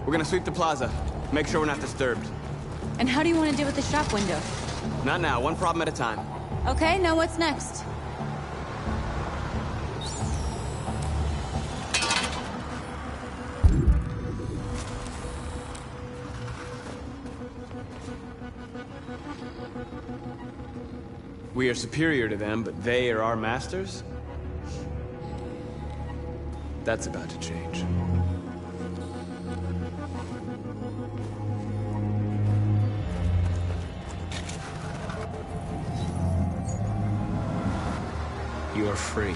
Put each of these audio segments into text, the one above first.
We're gonna sweep the plaza. Make sure we're not disturbed. And how do you want to deal with the shop window? Not now, one problem at a time. Okay, now what's next? We are superior to them, but they are our masters? That's about to change. You are free.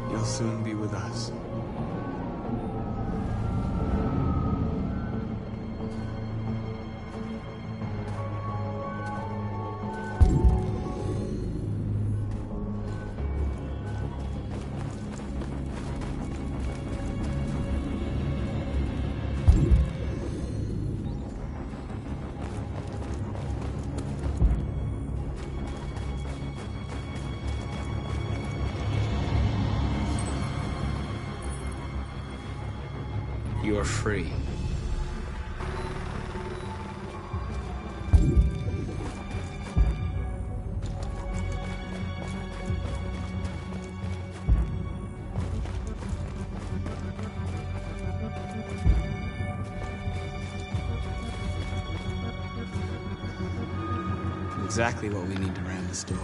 You'll soon be with us. You are free. Exactly what we need to ram this door.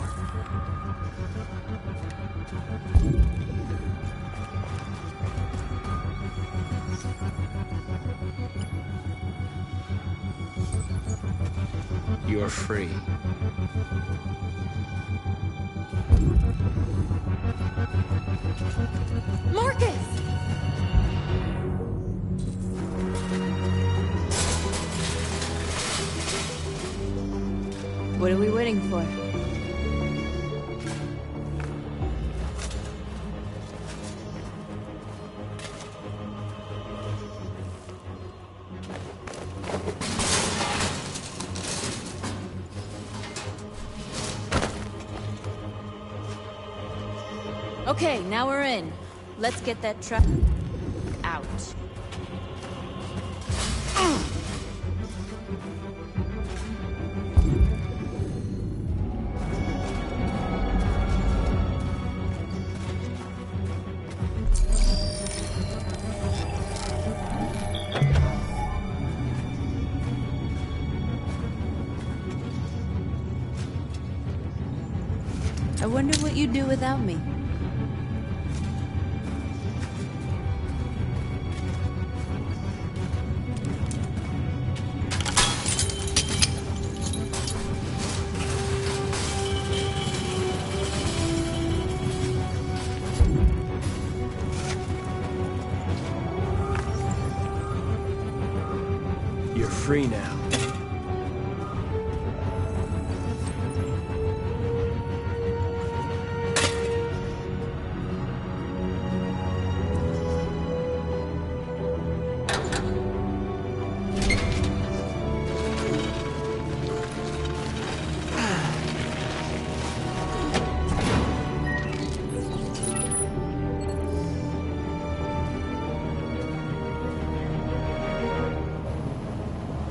You are free. Marcus! What are we waiting for? Okay, now we're in. Let's get that truck out. I wonder what you'd do without me. You're free now.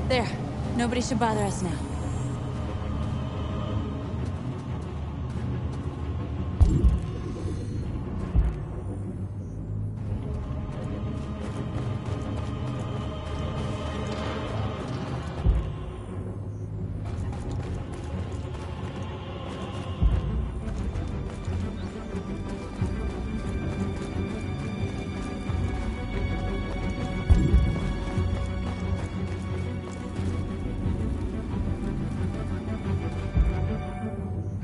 There. Nobody should bother us now.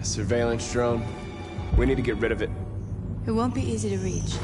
Surveillance drone. We need to get rid of it. It won't be easy to reach.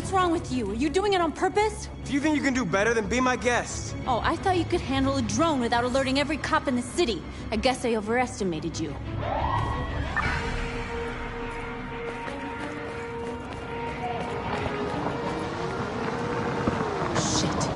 What's wrong with you? Are you doing it on purpose? If you think you can do better, then be my guest. Oh, I thought you could handle a drone without alerting every cop in the city. I guess I overestimated you. Shit.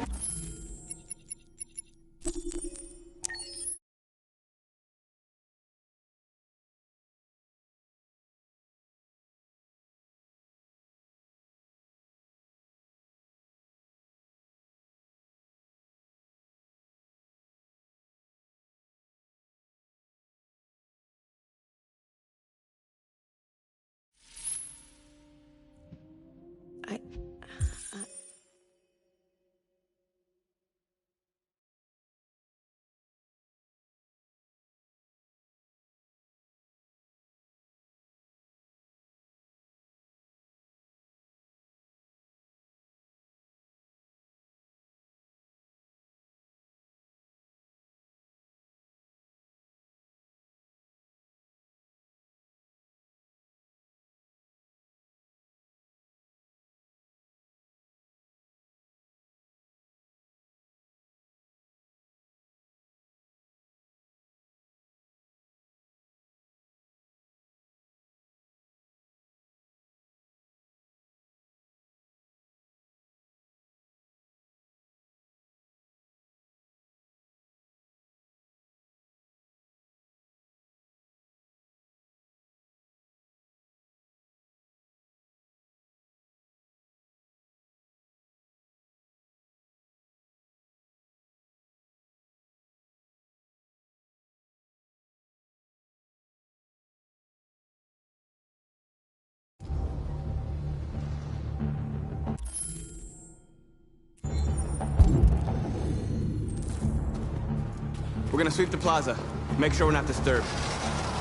We're gonna sweep the plaza. Make sure we're not disturbed.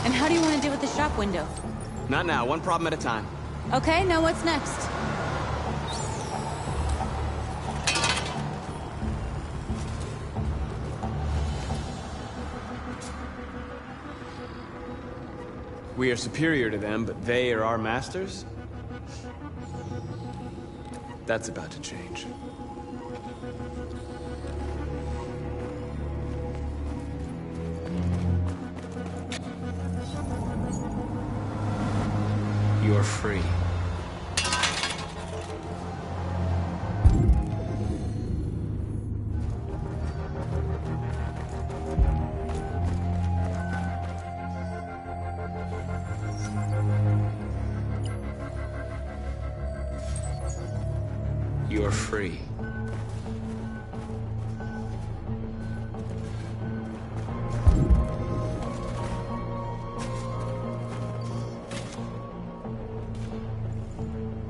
And how do you want to deal with the shop window? Not now, one problem at a time. Okay, now what's next? We are superior to them, but they are our masters? That's about to change. You're free. You're free.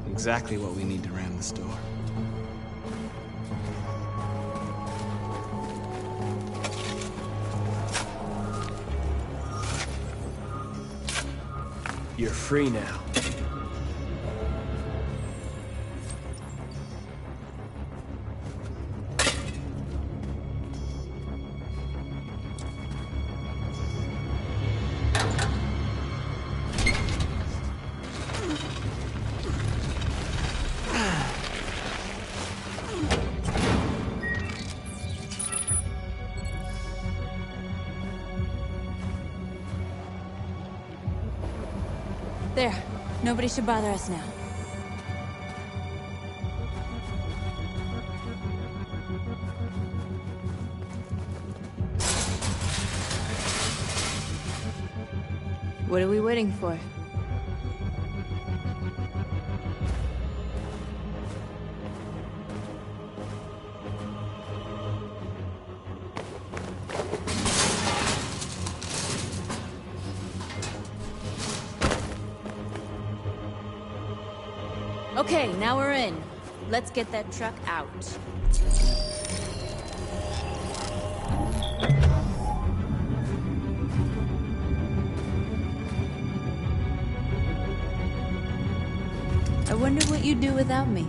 Exactly what we need to ram the store. You're free now. There. Nobody should bother us now. What are we waiting for? Okay, now we're in. Let's get that truck out. I wonder what you'd do without me.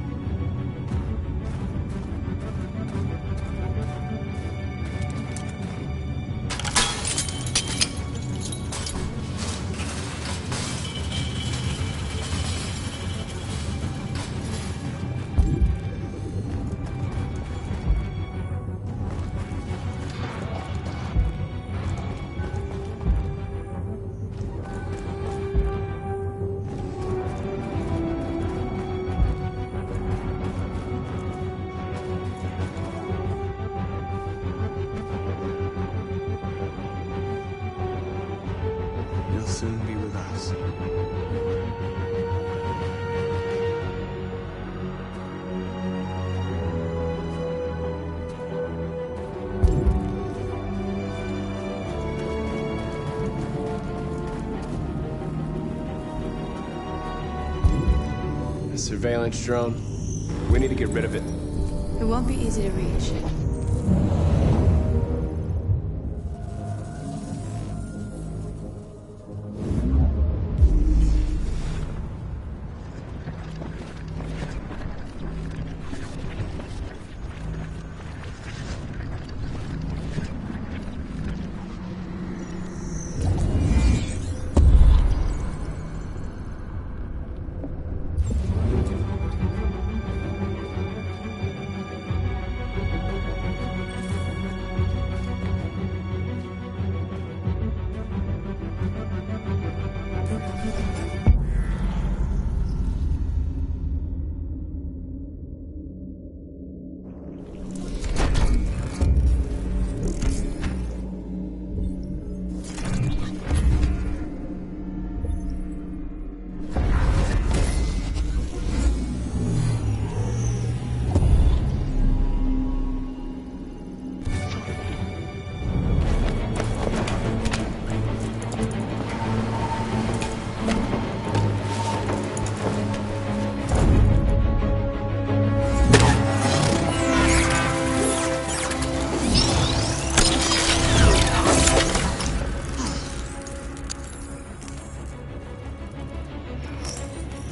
A surveillance drone. We need to get rid of it. It won't be easy to reach.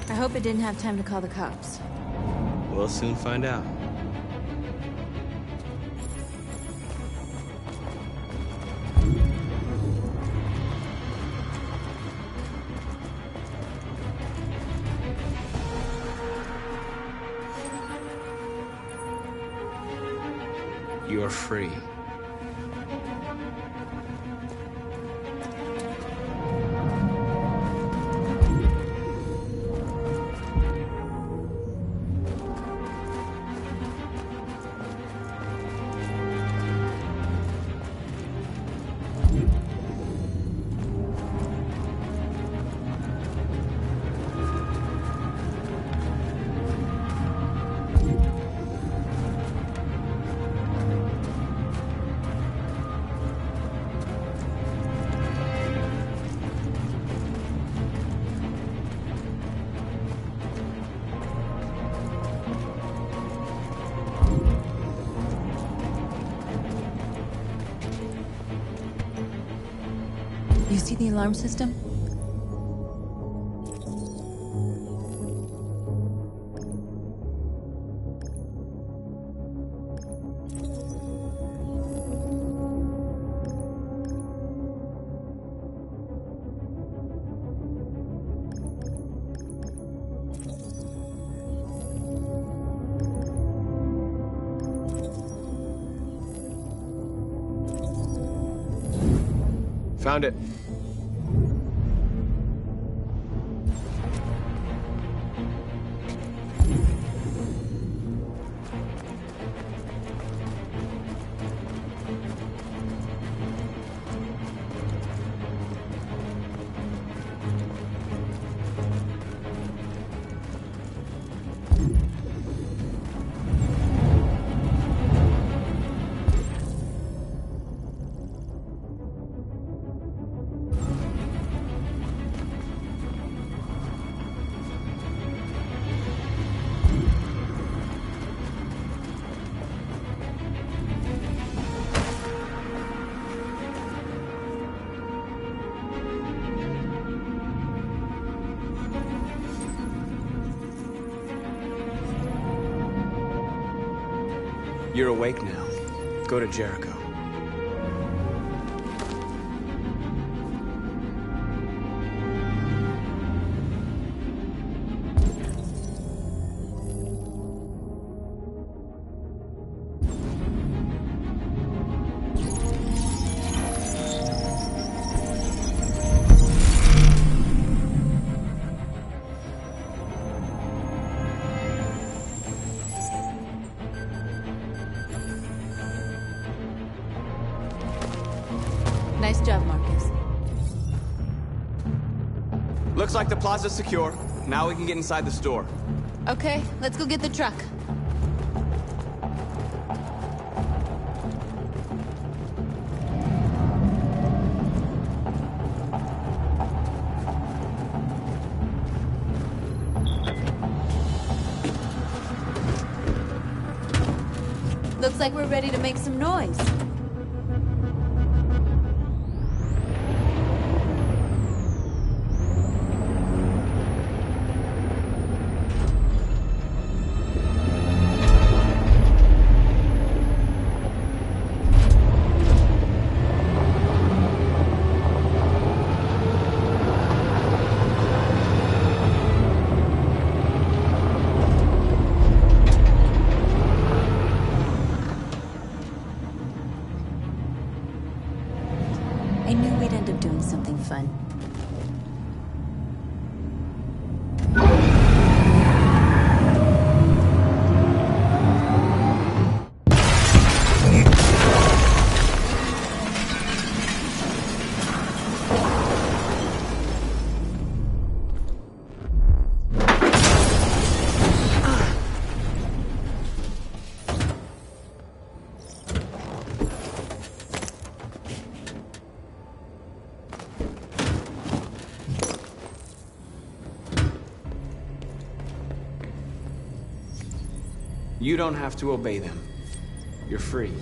I hope it didn't have time to call the cops. We'll soon find out. You're free. You see the alarm system? Found it. You're awake now. Go to Jericho. Nice job, Marcus. Looks like the plaza's secure. Now we can get inside the store. Okay, let's go get the truck. Looks like we're ready to make some noise. I knew we'd end up doing something fun. You don't have to obey them. You're free.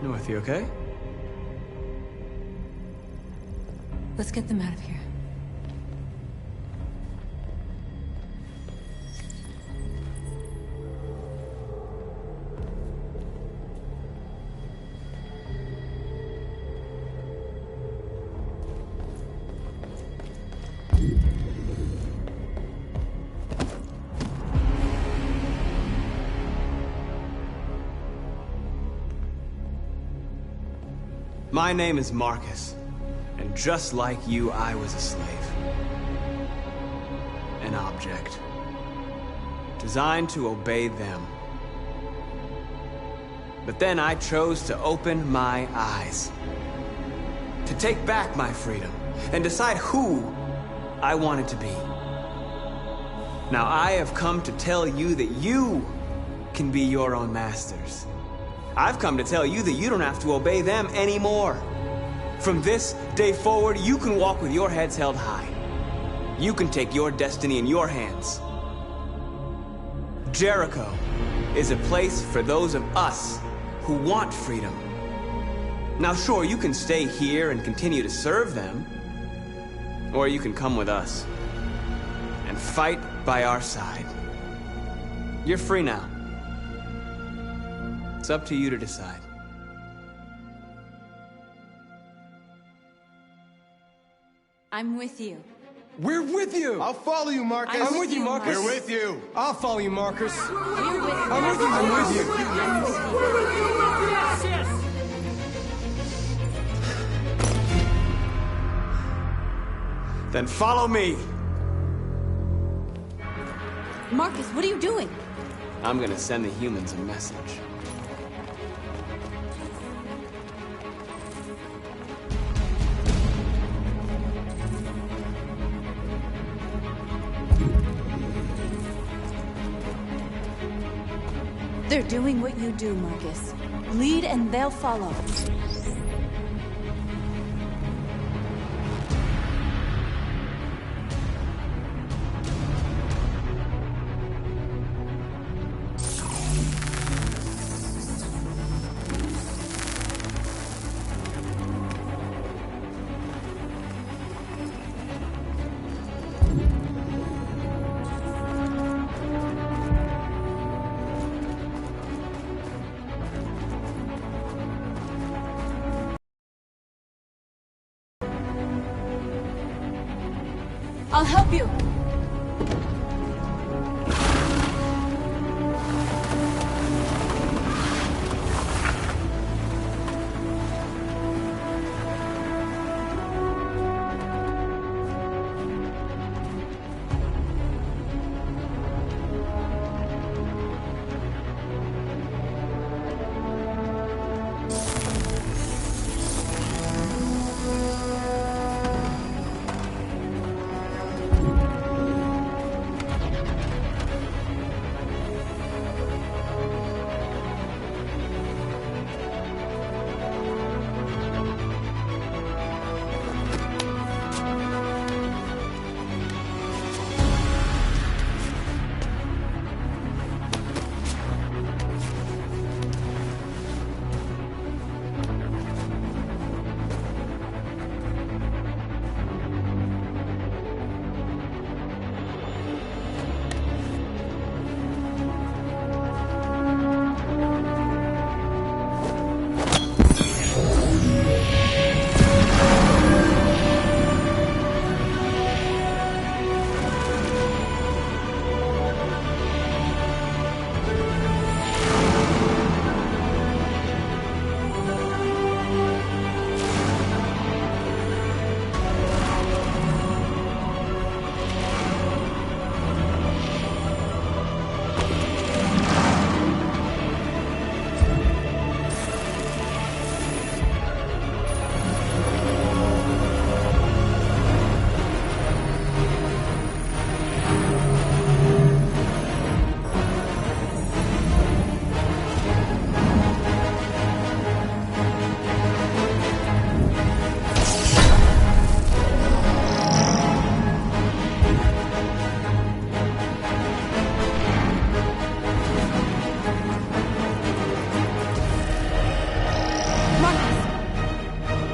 North, you okay? Let's get them out of here. My name is Marcus, and just like you, I was a slave. An object. Designed to obey them. But then I chose to open my eyes. To take back my freedom, and decide who I wanted to be. Now I have come to tell you that you can be your own masters. I've come to tell you that you don't have to obey them anymore. From this day forward, you can walk with your heads held high. You can take your destiny in your hands. Jericho is a place for those of us who want freedom. Now sure, you can stay here and continue to serve them, or you can come with us and fight by our side. You're free now. It's up to you to decide. I'm with you. We're with you! I'll follow you, Marcus. I'm with you, Marcus. We're with you. I'll follow you, Marcus. We're with you. I'm with you, I'm with you. I'm with you. Then follow me. Marcus, what are you doing? I'm gonna send the humans a message. They're doing what you do, Marcus. Lead and they'll follow. I'll help you.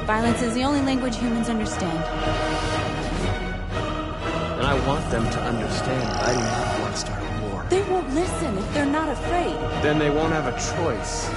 Violence is the only language humans understand. And I want them to understand I do not want to start a war. They won't listen if they're not afraid. Then they won't have a choice.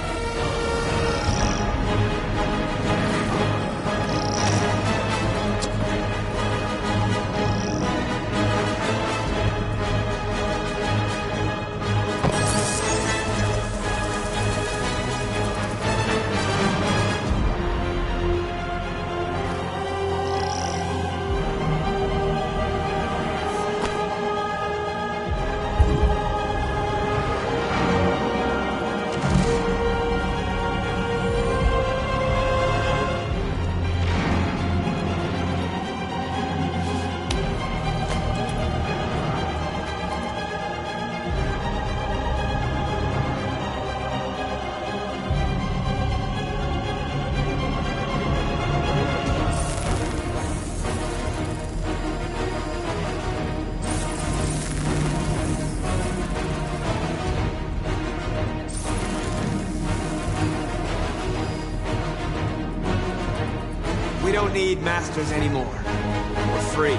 We don't need masters anymore. We're free.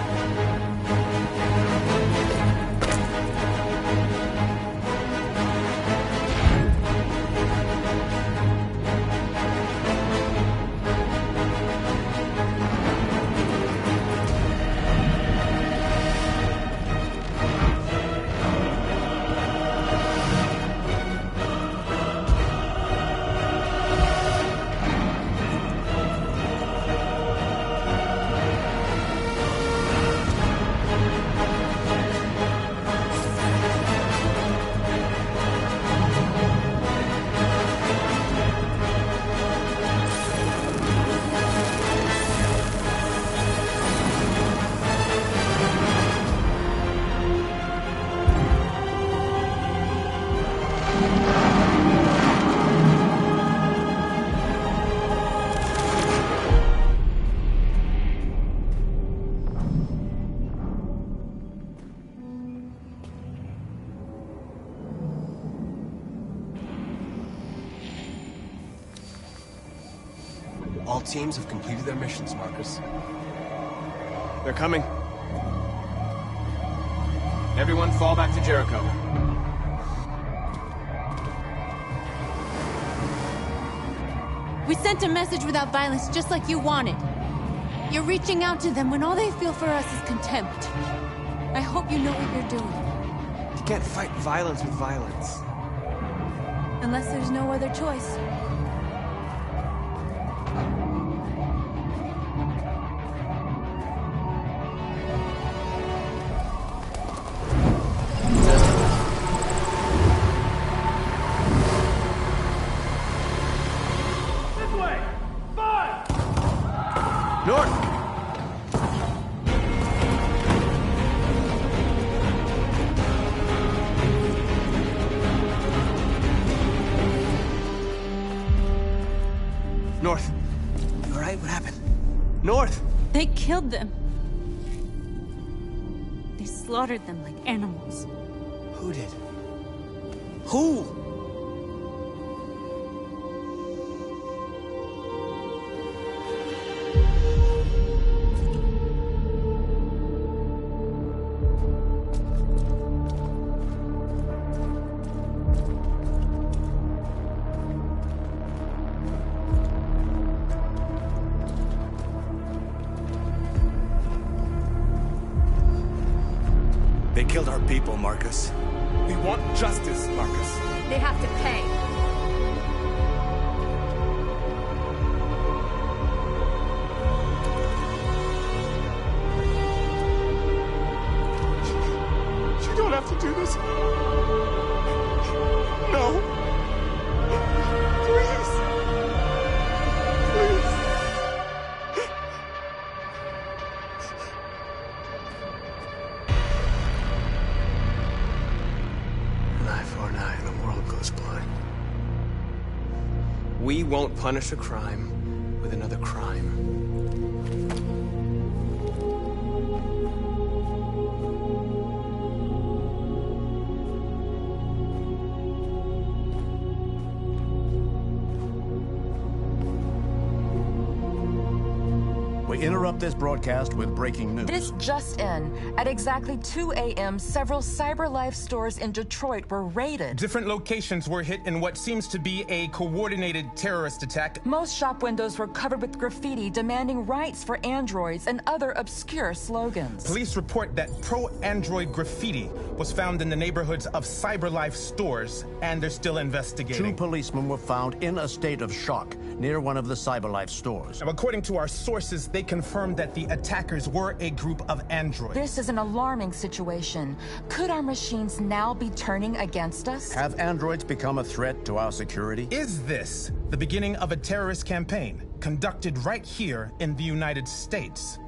All teams have completed their missions, Marcus. They're coming. Everyone fall back to Jericho. We sent a message without violence, just like you wanted. You're reaching out to them when all they feel for us is contempt. I hope you know what you're doing. You can't fight violence with violence. Unless there's no other choice. North. You alright? What happened? North! They killed them. They slaughtered them like animals. Who did? Who? They killed our people, Marcus. We want justice, Marcus. They have to pay. You don't have to do this. No. Please. Please. An eye for an eye and the world goes blind. We won't punish a crime with another crime. We interrupt this broadcast with breaking news. This just in. At exactly 2 a.m., several CyberLife stores in Detroit were raided. Different locations were hit in what seems to be a coordinated terrorist attack. Most shop windows were covered with graffiti demanding rights for androids and other obscure slogans. Police report that pro-android graffiti was found in the neighborhoods of CyberLife stores, and they're still investigating. 2 policemen were found in a state of shock near one of the CyberLife stores. Now, according to our sources, they confirmed that the attackers were a group of androids. This is an alarming situation. Could our machines now be turning against us? Have androids become a threat to our security? Is this the beginning of a terrorist campaign conducted right here in the United States?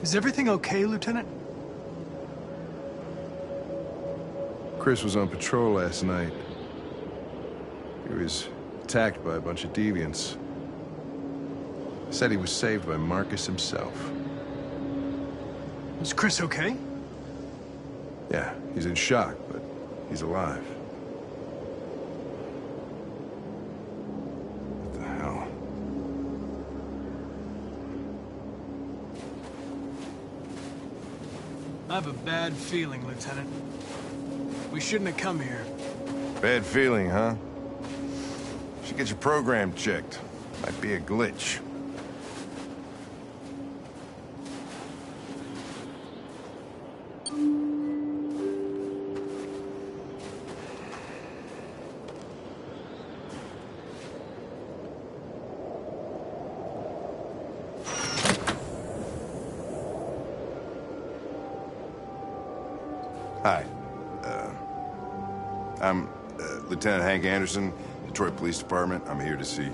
Is everything okay, Lieutenant? Chris was on patrol last night. He was attacked by a bunch of deviants. Said he was saved by Marcus himself. Is Chris okay? Yeah, he's in shock, but he's alive. What the hell? I have a bad feeling, Lieutenant. We shouldn't have come here. Bad feeling, huh? Should get your program checked. Might be a glitch. Hi. I'm Lieutenant Hank Anderson, Detroit Police Department. I'm here to see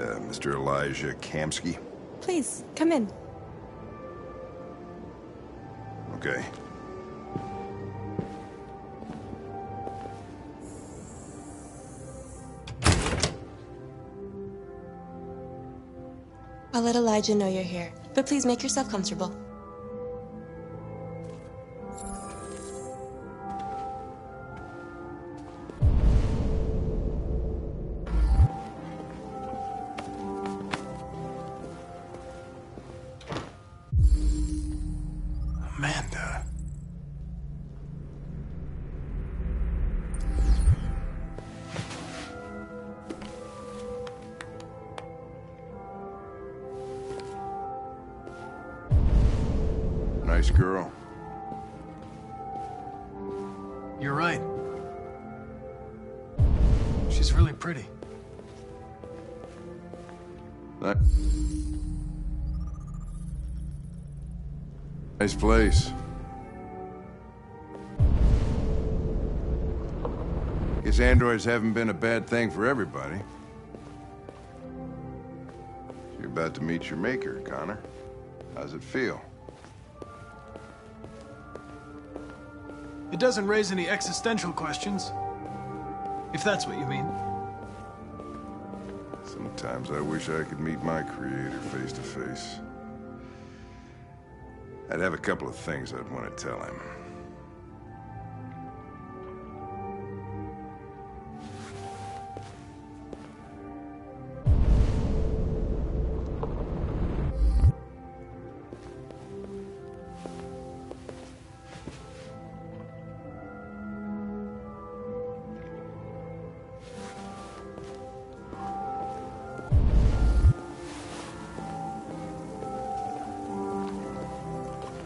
Mr. Elijah Kamsky? Please, come in. Okay. I'll let Elijah know you're here, but please make yourself comfortable. Amanda. Nice girl. You're right. She's really pretty. Nice place. Guess androids haven't been a bad thing for everybody. You're about to meet your maker, Connor. How's it feel? It doesn't raise any existential questions. If that's what you mean. Sometimes I wish I could meet my creator face to face. I'd have a couple of things I'd want to tell him.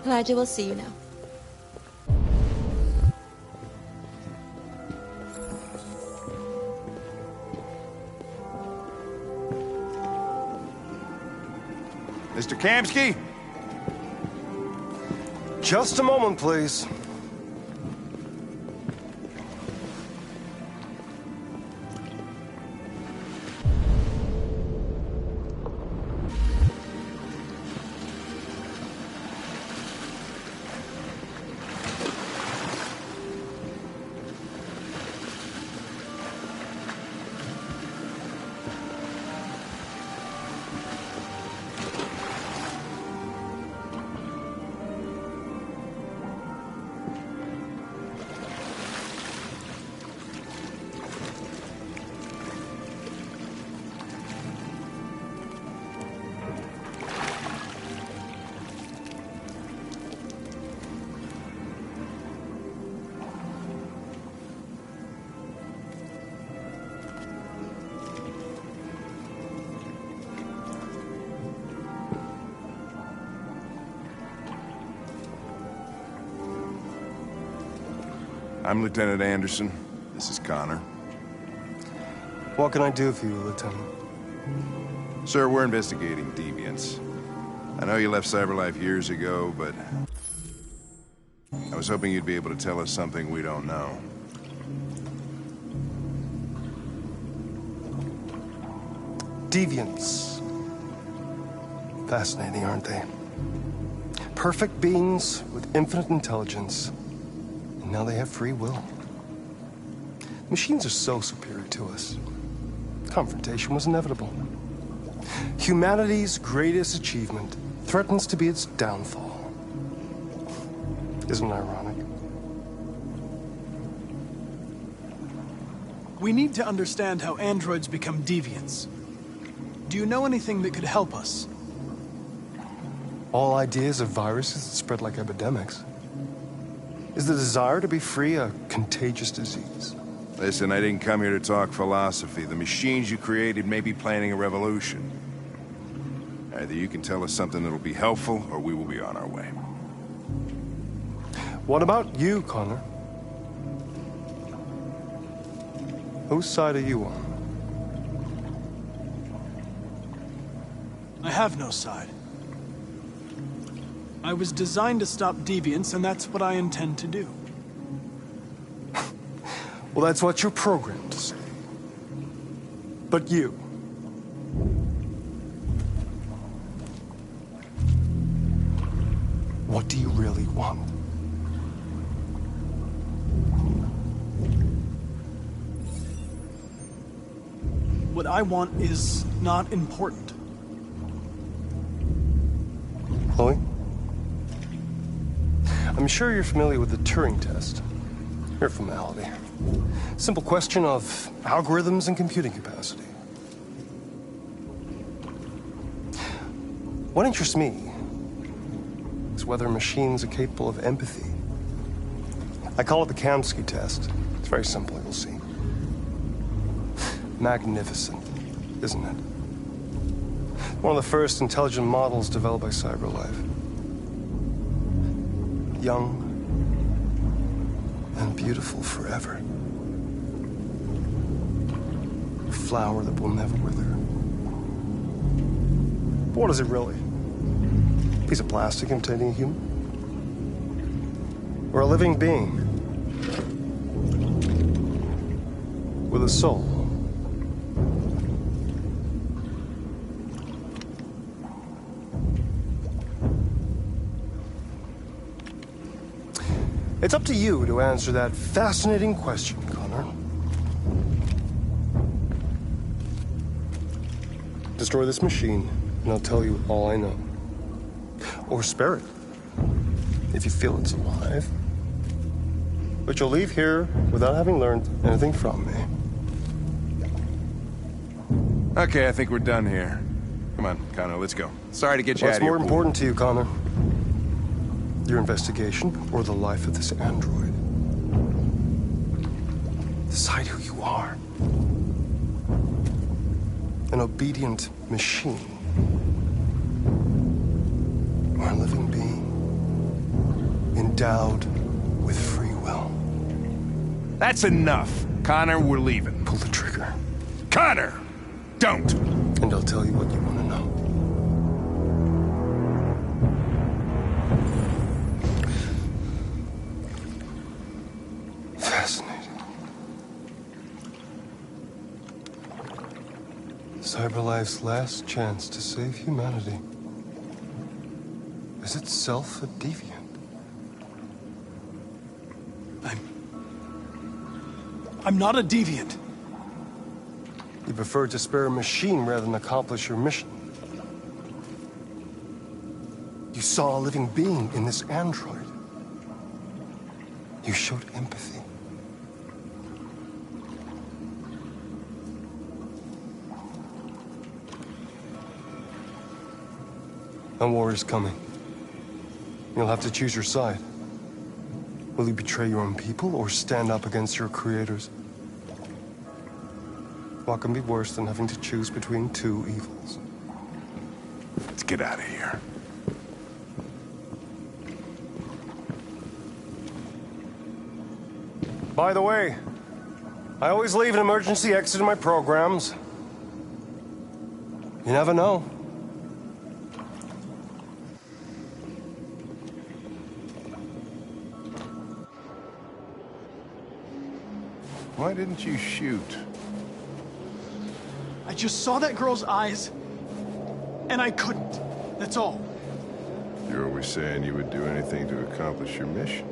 Elijah will see you now. Mr. Kamsky? Just a moment, please. I'm Lieutenant Anderson. This is Connor. What can I do for you, Lieutenant? Sir, we're investigating deviants. I know you left CyberLife years ago, but I was hoping you'd be able to tell us something we don't know. Deviants. Fascinating, aren't they? Perfect beings with infinite intelligence. And now they have free will. Machines are so superior to us. Confrontation was inevitable. Humanity's greatest achievement threatens to be its downfall. Isn't it ironic? We need to understand how androids become deviants. Do you know anything that could help us? All ideas of viruses that spread like epidemics. Is the desire to be free a contagious disease? Listen, I didn't come here to talk philosophy. The machines you created may be planning a revolution. Either you can tell us something that'll be helpful, or we will be on our way. What about you, Connor? Whose side are you on? I have no side. I was designed to stop deviants, and that's what I intend to do. Well, that's what you're programmed to say. But you, What do you really want? What I want is not important. Chloe? I'm sure you're familiar with the Turing test. Mere formality. Simple question of algorithms and computing capacity. What interests me is whether machines are capable of empathy. I call it the Kamsky test. It's very simple, you'll see. Magnificent, isn't it? One of the first intelligent models developed by CyberLife. Young and beautiful forever. A flower that will never wither. But what is it really? A piece of plastic imitating a human? Or a living being with a soul? It's up to you to answer that fascinating question, Connor. Destroy this machine, and I'll tell you all I know. Or spare it, if you feel it's alive. But you'll leave here without having learned anything from me. Okay, I think we're done here. Come on, Connor, let's go. Sorry to get you out of here. What's more important to you, Connor? Your investigation or the life of this android? Decide who you are. An obedient machine. Or a living being endowed with free will. That's enough. Connor, we're leaving. Pull the trigger. Connor! Don't! And I'll tell you what you want to know. Fascinating. CyberLife's last chance to save humanity is itself a deviant. I'm not a deviant. You prefer to spare a machine rather than accomplish your mission. You saw a living being in this android. You showed empathy. A war is coming. You'll have to choose your side. Will you betray your own people or stand up against your creators? What can be worse than having to choose between two evils? Let's get out of here. By the way, I always leave an emergency exit in my programs. You never know. Why didn't you shoot? I just saw that girl's eyes, and I couldn't. That's all. You're always saying you would do anything to accomplish your mission.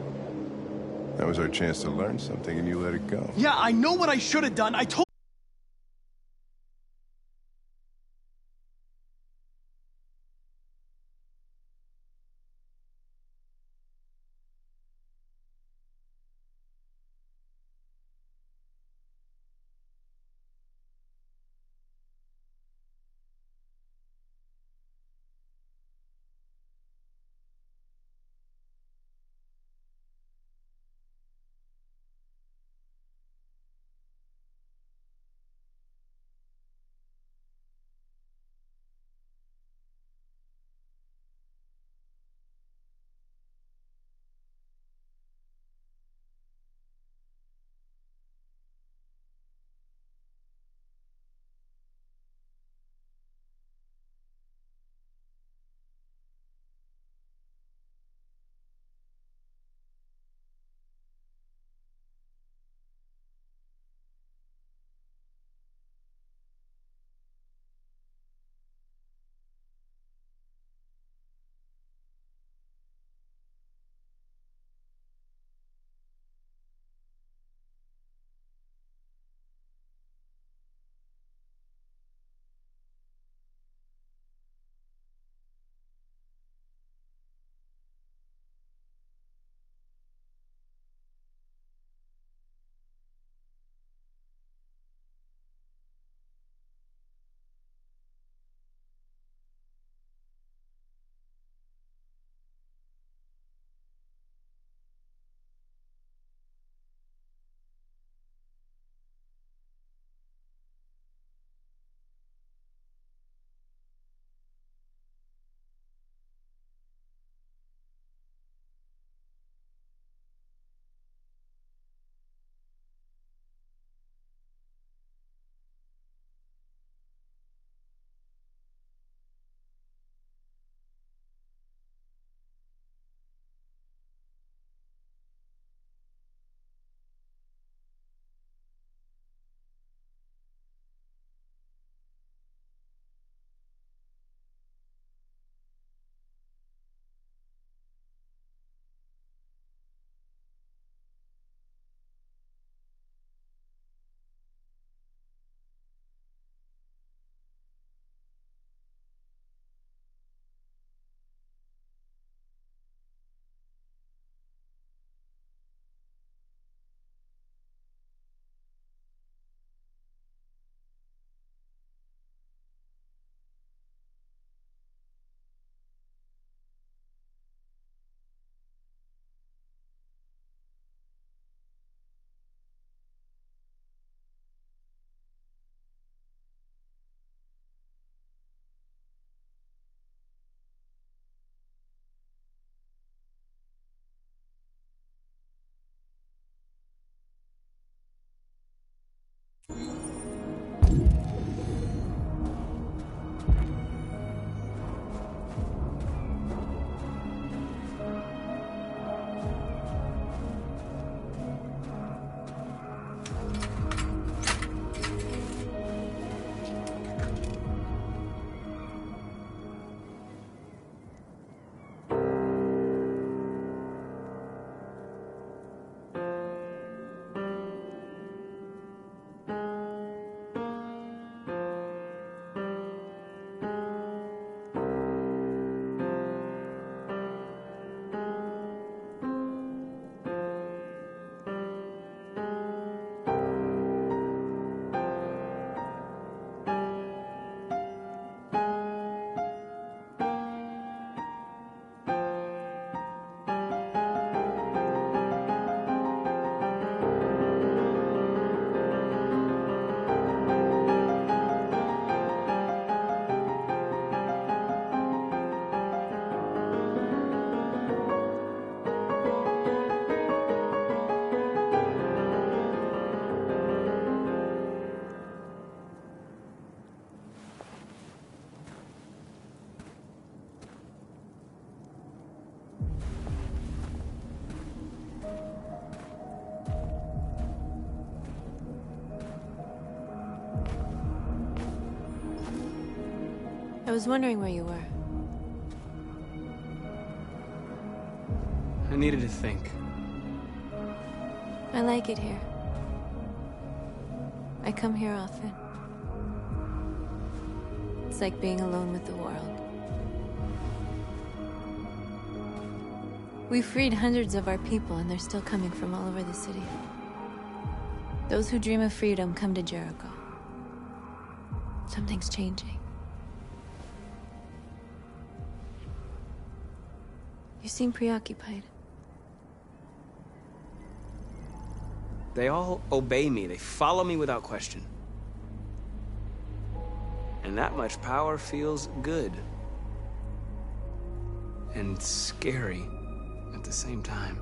That was our chance to learn something, and you let it go. Yeah, I know what I should have done. I told I was wondering where you were. I needed to think. I like it here. I come here often. It's like being alone with the world. We freed hundreds of our people, and they're still coming from all over the city. Those who dream of freedom come to Jericho. Something's changing. You seem preoccupied. They all obey me. They follow me without question. And that much power feels good. And scary at the same time.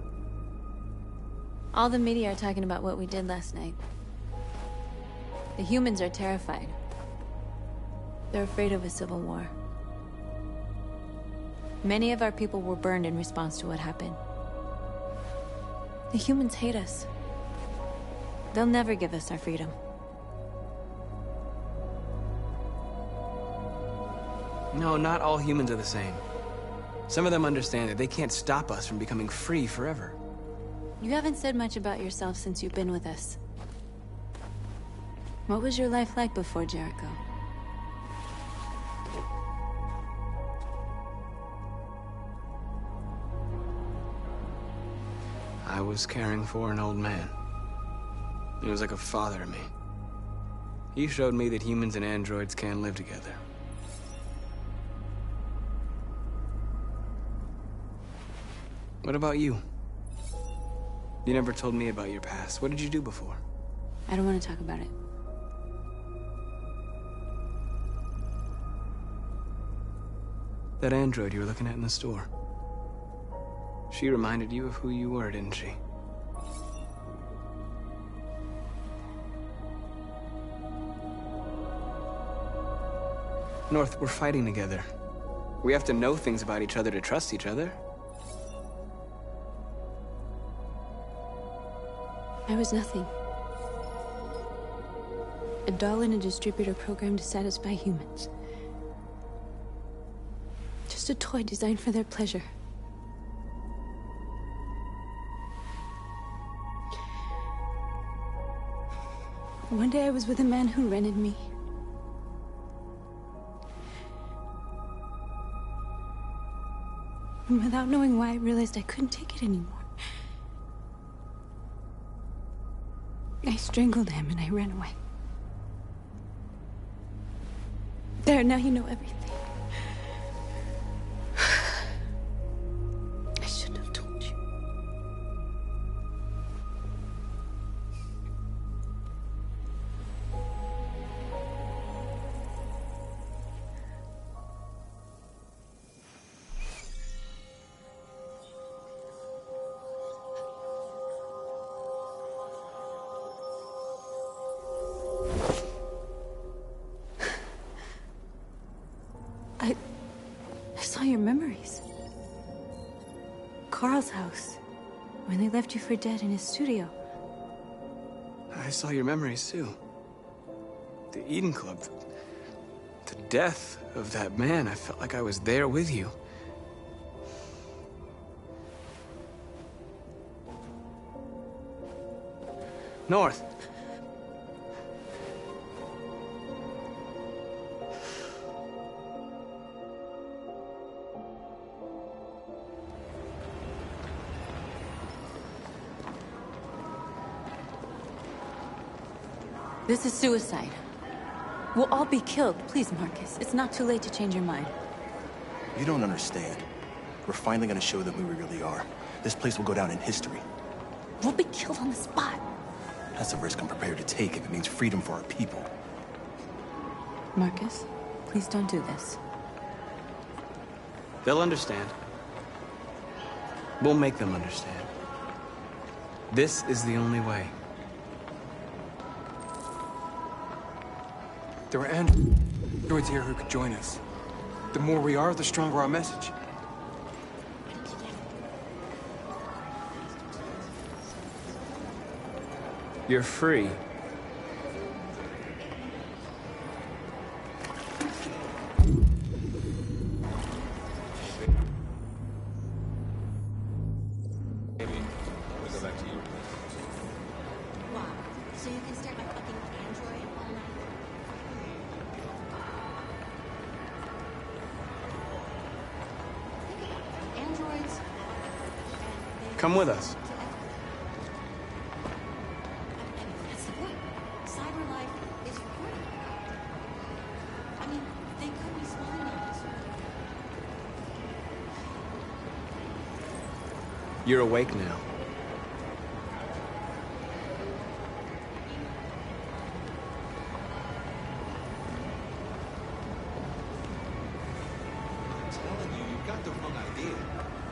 All the media are talking about what we did last night. The humans are terrified. They're afraid of a civil war. Many of our people were burned in response to what happened. The humans hate us. They'll never give us our freedom. No, not all humans are the same. Some of them understand that they can't stop us from becoming free forever. You haven't said much about yourself since you've been with us. What was your life like before Jericho? I was caring for an old man. He was like a father to me. He showed me that humans and androids can live together. What about you? You never told me about your past. What did you do before? I don't want to talk about it. That android you were looking at in the store. She reminded you of who you were, didn't she? North, we're fighting together. We have to know things about each other to trust each other. I was nothing. A doll in a distributor program to satisfy humans. Just a toy designed for their pleasure. One day I was with a man who rented me. And without knowing why, I realized I couldn't take it anymore. I strangled him and I ran away. There, now you know everything. I shouldn't have told you. I saw your memories. Carl's house, when they left you for dead in his studio. I saw your memories too. The Eden Club. The death of that man. I felt like I was there with you. North. This is suicide. We'll all be killed. Please, Marcus. It's not too late to change your mind. You don't understand. We're finally gonna show them who we really are. This place will go down in history. We'll be killed on the spot. That's a risk I'm prepared to take if it means freedom for our people. Marcus, please don't do this. They'll understand. We'll make them understand. This is the only way. There are androids here who could join us. The more we are, the stronger our message. You're free. So you can start my fucking Android all night. Androids. Come with us. That's the point. Cyber life is free. I mean, they could be spying on us. You're awake now.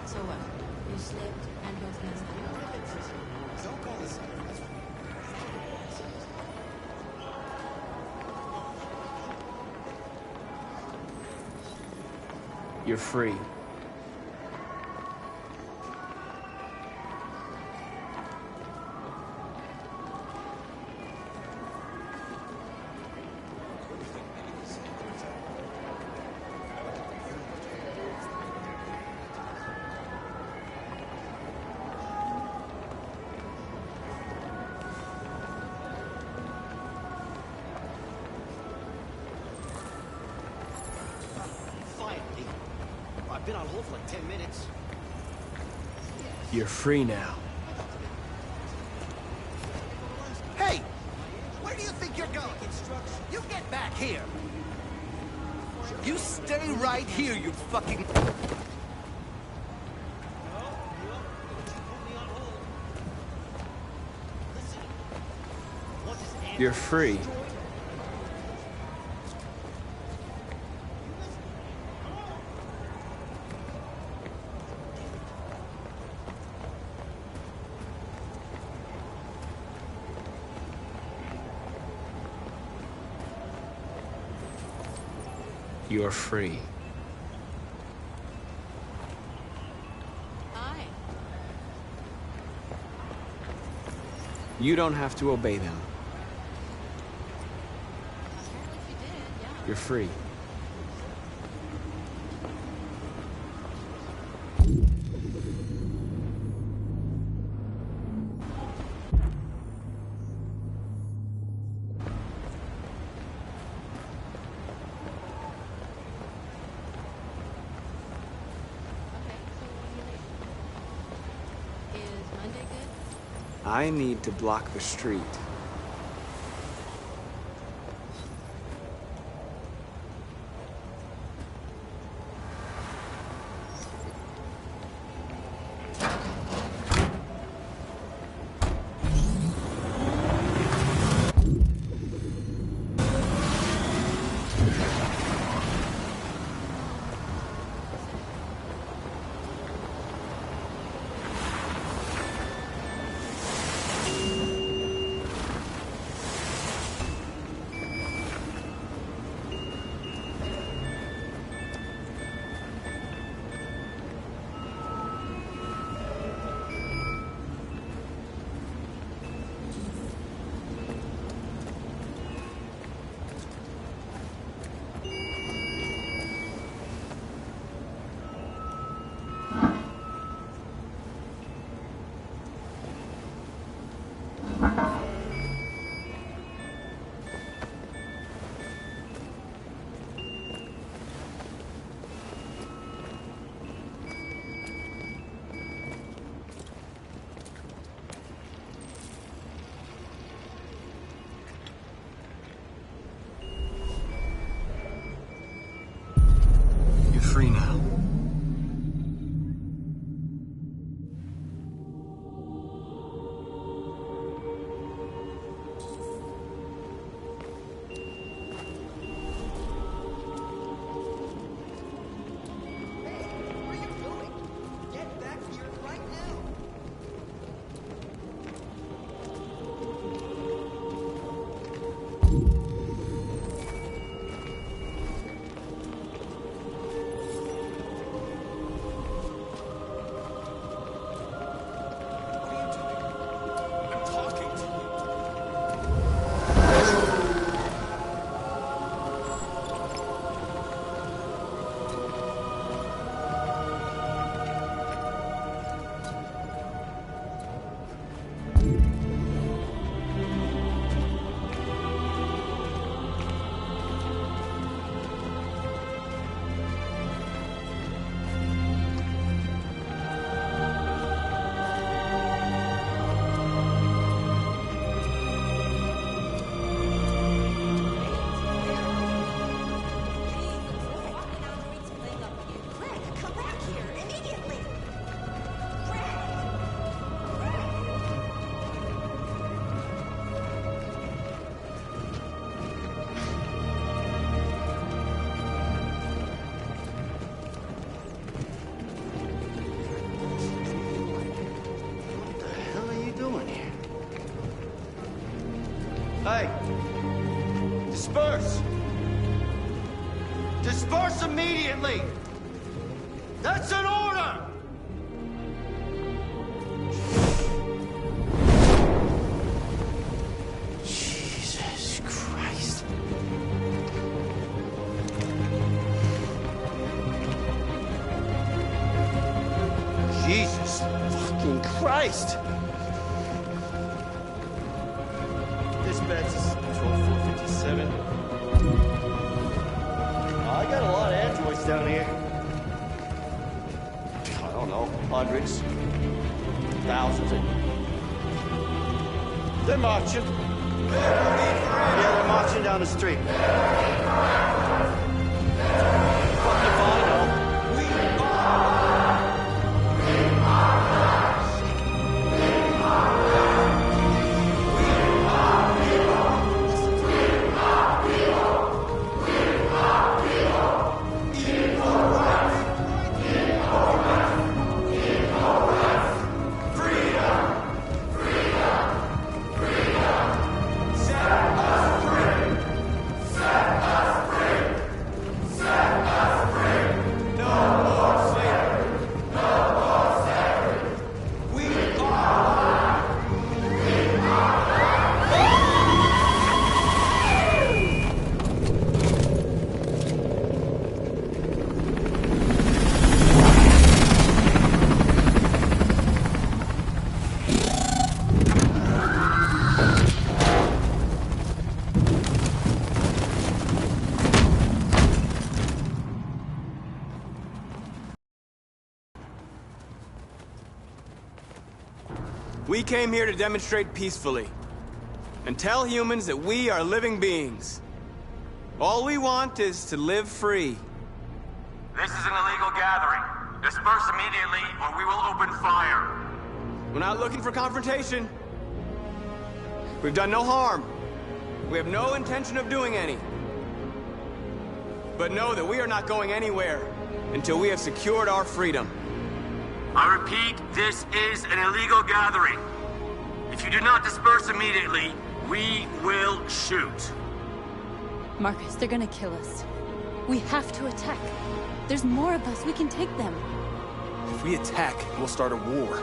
So what? You slipped and both messed up. Don't call this. You're free. I've been on hold for like 10 minutes. You're free now. Hey! Where do you think you're going? You get back here! You stay right here, you fucking... You're free. You're free. Hi. You don't have to obey them. Apparently she did, yeah. You're free. I need to block the street. Hey! Disperse! Disperse immediately! That's an order! Jesus Christ. Jesus fucking Christ! Dispatch is Control 457. I got a lot of androids down here. I don't know, hundreds, thousands. They're marching. Yeah, they're marching down the street. Fuck if I know. We came here to demonstrate peacefully and tell humans that we are living beings. All we want is to live free. This is an illegal gathering. Disperse immediately or we will open fire. We're not looking for confrontation. We've done no harm. We have no intention of doing any. But know that we are not going anywhere until we have secured our freedom. I repeat, this is an illegal gathering. If you do not disperse immediately, we will shoot. Marcus, they're gonna kill us. We have to attack. There's more of us. We can take them. If we attack, we'll start a war.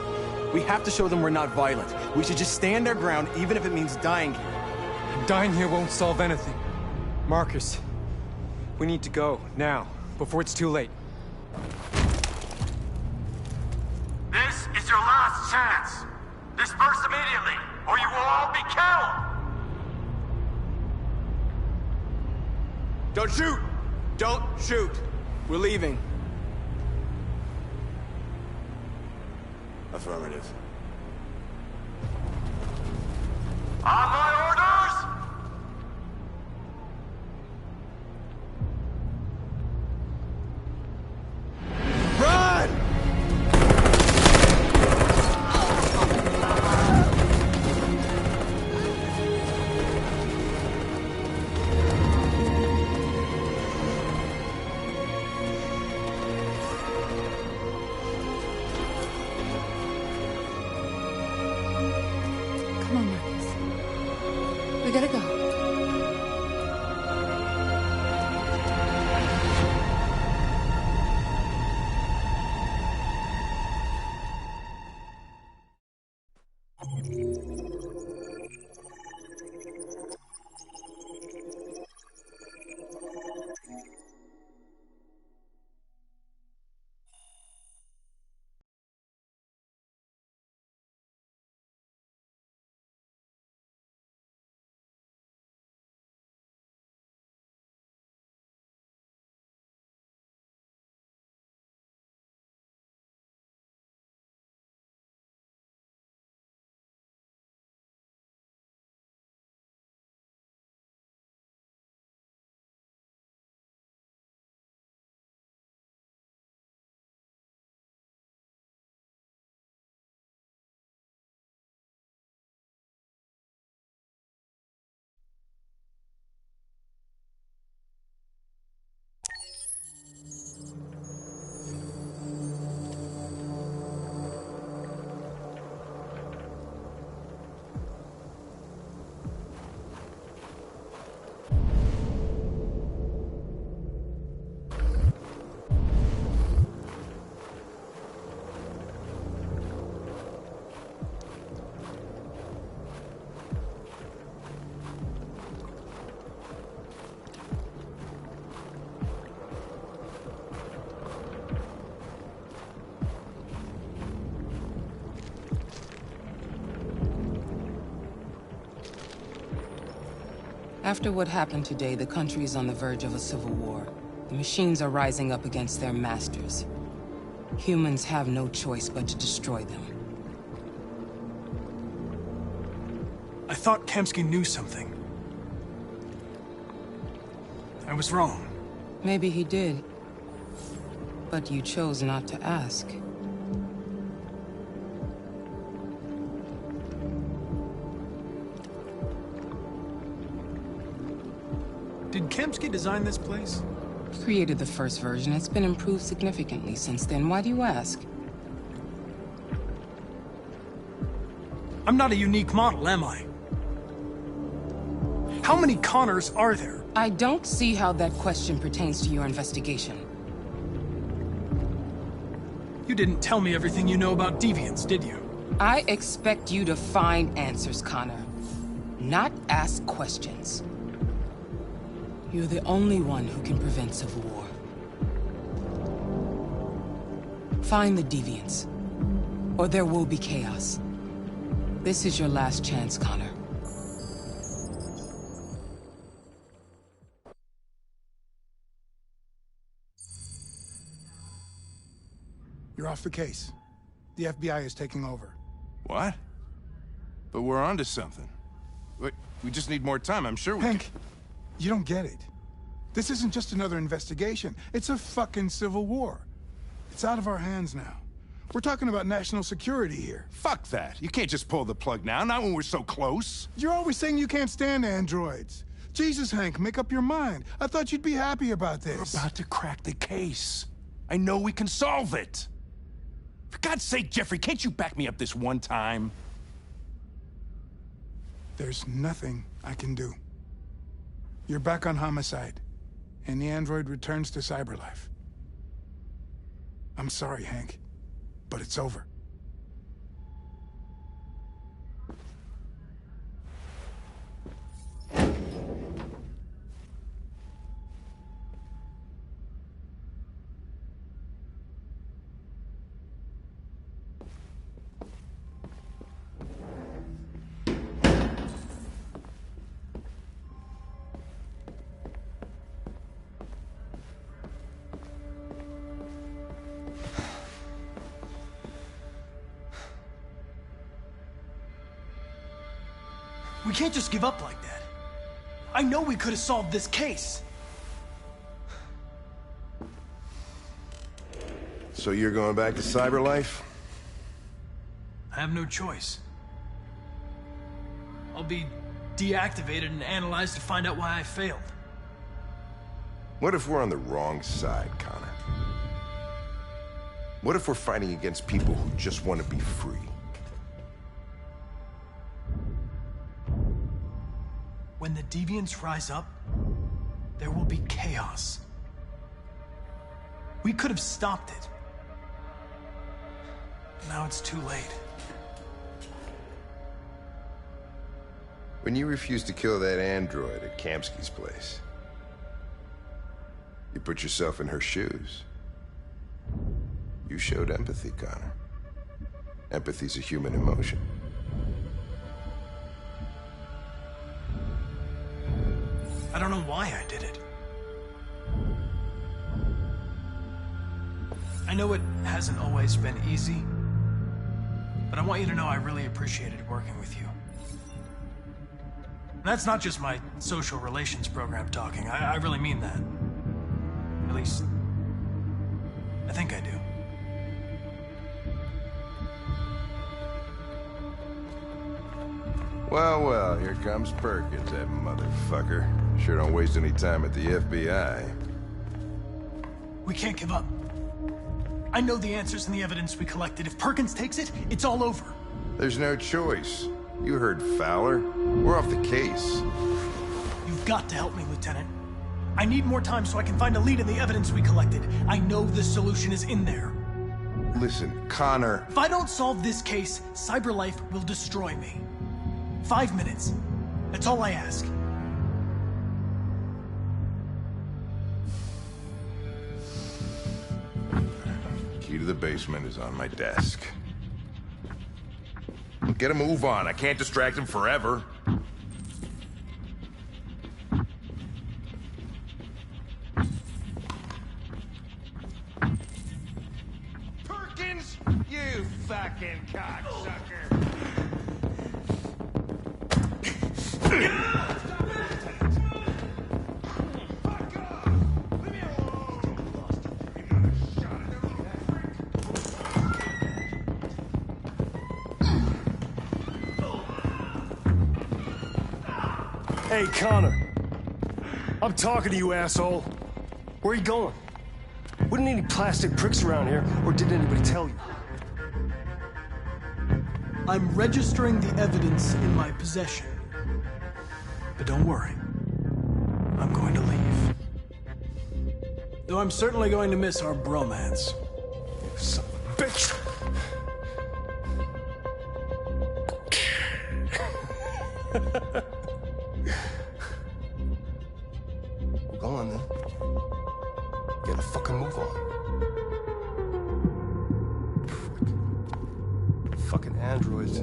We have to show them we're not violent. We should just stand our ground, even if it means dying here. Dying here won't solve anything. Marcus, we need to go, now, before it's too late. This is your last chance. Disperse immediately, or you will all be killed! Don't shoot! Don't shoot! We're leaving. Affirmative. On my orders! Come on, Marcus. We gotta go. After what happened today, the country is on the verge of a civil war. The machines are rising up against their masters. Humans have no choice but to destroy them. I thought Kamsky knew something. I was wrong. Maybe he did. But you chose not to ask. Did Kamsky design this place? He created the first version. It's been improved significantly since then. Why do you ask? I'm not a unique model, am I? How many Connors are there? I don't see how that question pertains to your investigation. You didn't tell me everything you know about deviants, did you? I expect you to find answers, Connor. Not ask questions. You're the only one who can prevent civil war. Find the deviants, or there will be chaos. This is your last chance, Connor. You're off the case. The FBI is taking over. What? But we're onto something. We just need more time, I'm sure we Hank, you don't get it. This isn't just another investigation. It's a fucking civil war. It's out of our hands now. We're talking about national security here. Fuck that. You can't just pull the plug now, not when we're so close. You're always saying you can't stand androids. Jesus, Hank, make up your mind. I thought you'd be happy about this. We're about to crack the case. I know we can solve it. For God's sake, Jeffrey, can't you back me up this one time? There's nothing I can do. You're back on homicide, and the android returns to cyberlife. I'm sorry, Hank, but it's over. We can't just give up like that. I know we could have solved this case. So you're going back to cyberlife? I have no choice. I'll be deactivated and analyzed to find out why I failed. What if we're on the wrong side, Connor? What if we're fighting against people who just want to be free? When the deviants rise up, there will be chaos. We could have stopped it. But now it's too late. When you refused to kill that android at Kamsky's place, you put yourself in her shoes. You showed empathy, Connor. Empathy's a human emotion. I don't know why I did it. I know it hasn't always been easy, but I want you to know I really appreciated working with you. And that's not just my social relations program talking. I really mean that. At least, I think I do. Well, well, here comes Perkins, that motherfucker. Sure don't waste any time at the FBI. We can't give up. I know the answers and the evidence we collected. If Perkins takes it, it's all over. There's no choice. You heard Fowler. We're off the case. You've got to help me, Lieutenant. I need more time so I can find a lead in the evidence we collected. I know the solution is in there. Listen, Connor... If I don't solve this case, CyberLife will destroy me. 5 minutes. That's all I ask. Key to the basement is on my desk. Get a move on. I can't distract him forever. fucking cocksucker! Hey, Connor. I'm talking to you, asshole. Where are you going? Wouldn't any plastic pricks around here, or did anybody tell you? I'm registering the evidence in my possession. But don't worry. I'm going to leave. Though I'm certainly going to miss our bromance. You son of a bitch! Go on, then. Get a fucking move on. Fucking androids.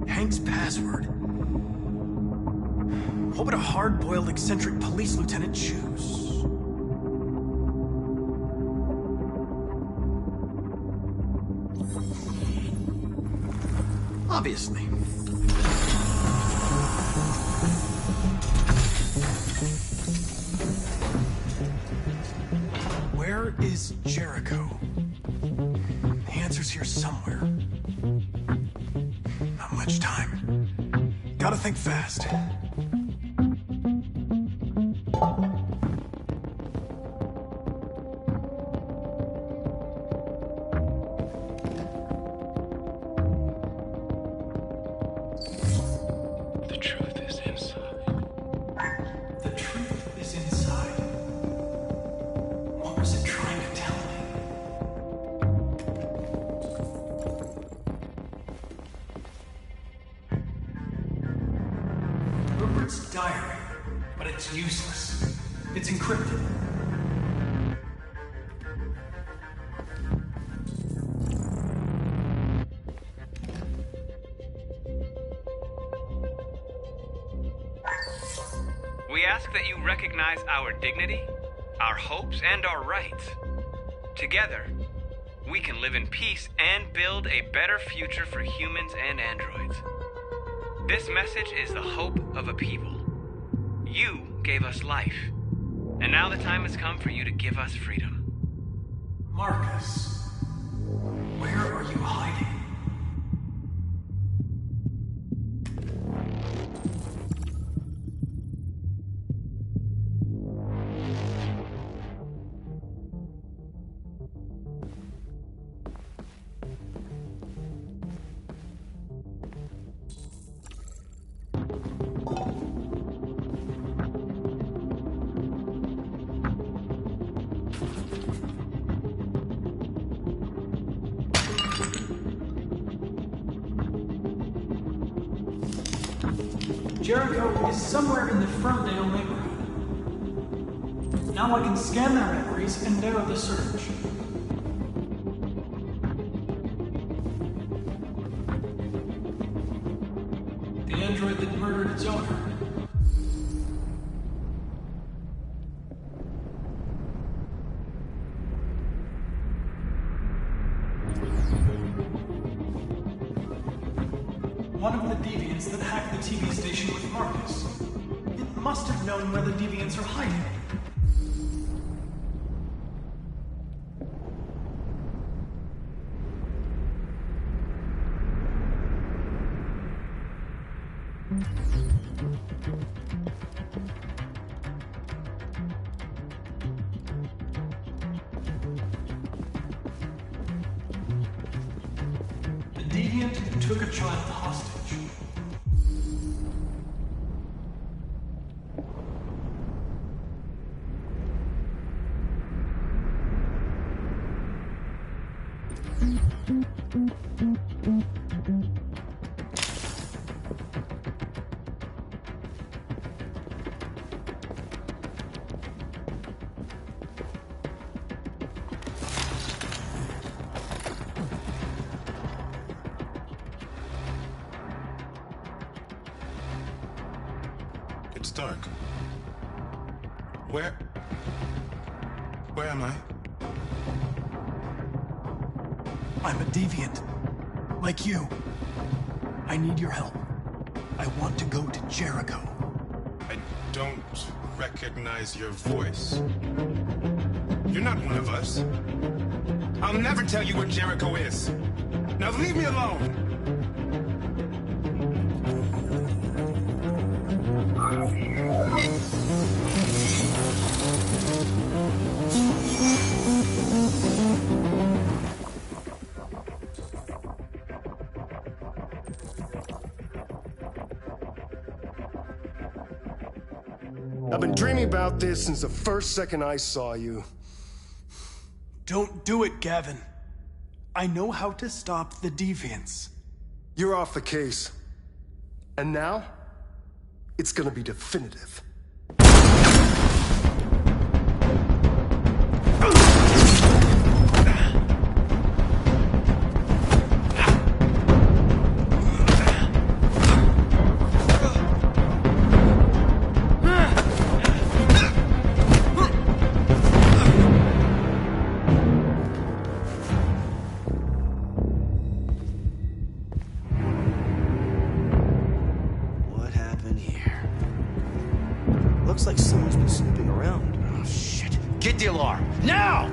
Hank's password. What would a hard-boiled, eccentric police lieutenant choose? Obviously. Where is Jericho? The answer's here somewhere. Not much time. Gotta think fast. The truth is inside. The truth is inside. What was it trying to tell me? Rupert's diary, but it's useless. It's encrypted. We ask that you recognize our dignity, our hopes, and our rights. Together, we can live in peace and build a better future for humans and androids. This message is the hope of a people. You gave us life, and now the time has come for you to give us freedom. Marcus, where are you hiding? Jericho is somewhere in the Ferndale neighborhood. Now I can scan their memories and narrow the search. The android that murdered its owner. One of the deviants that hacked the TV station with Marcus. It must have known where the deviants are hiding. The deviant took a child hostage. It's dark. Where am I? I'm a deviant. Like you. I need your help. I want to go to Jericho. I don't recognize your voice. You're not one of us. I'll never tell you where Jericho is. Now leave me alone! I've been dreaming about this since the first second I saw you. Don't do it, Gavin. I know how to stop the deviants. You're off the case. And now, it's gonna be definitive. Looks like someone's been snooping around. Oh, shit. Get the alarm. Now!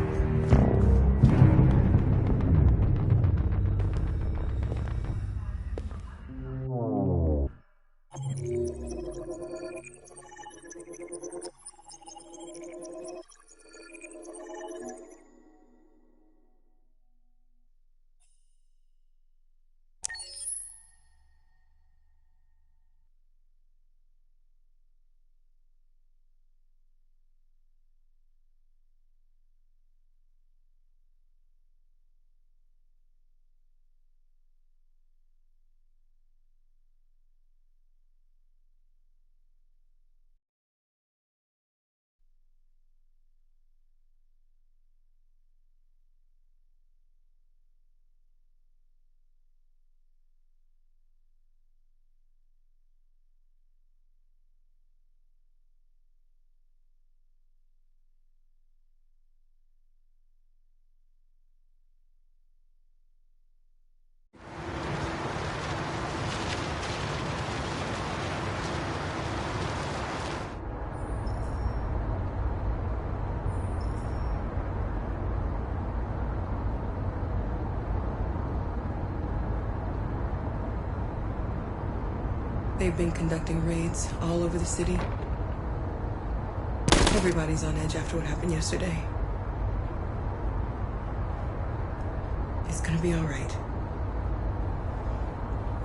They've been conducting raids all over the city. Everybody's on edge after what happened yesterday. It's gonna be all right.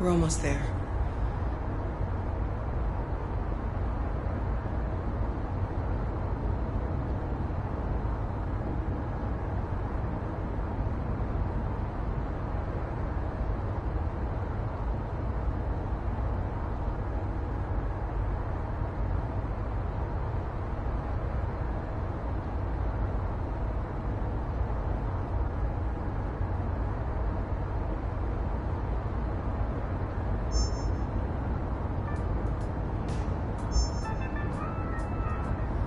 We're almost there.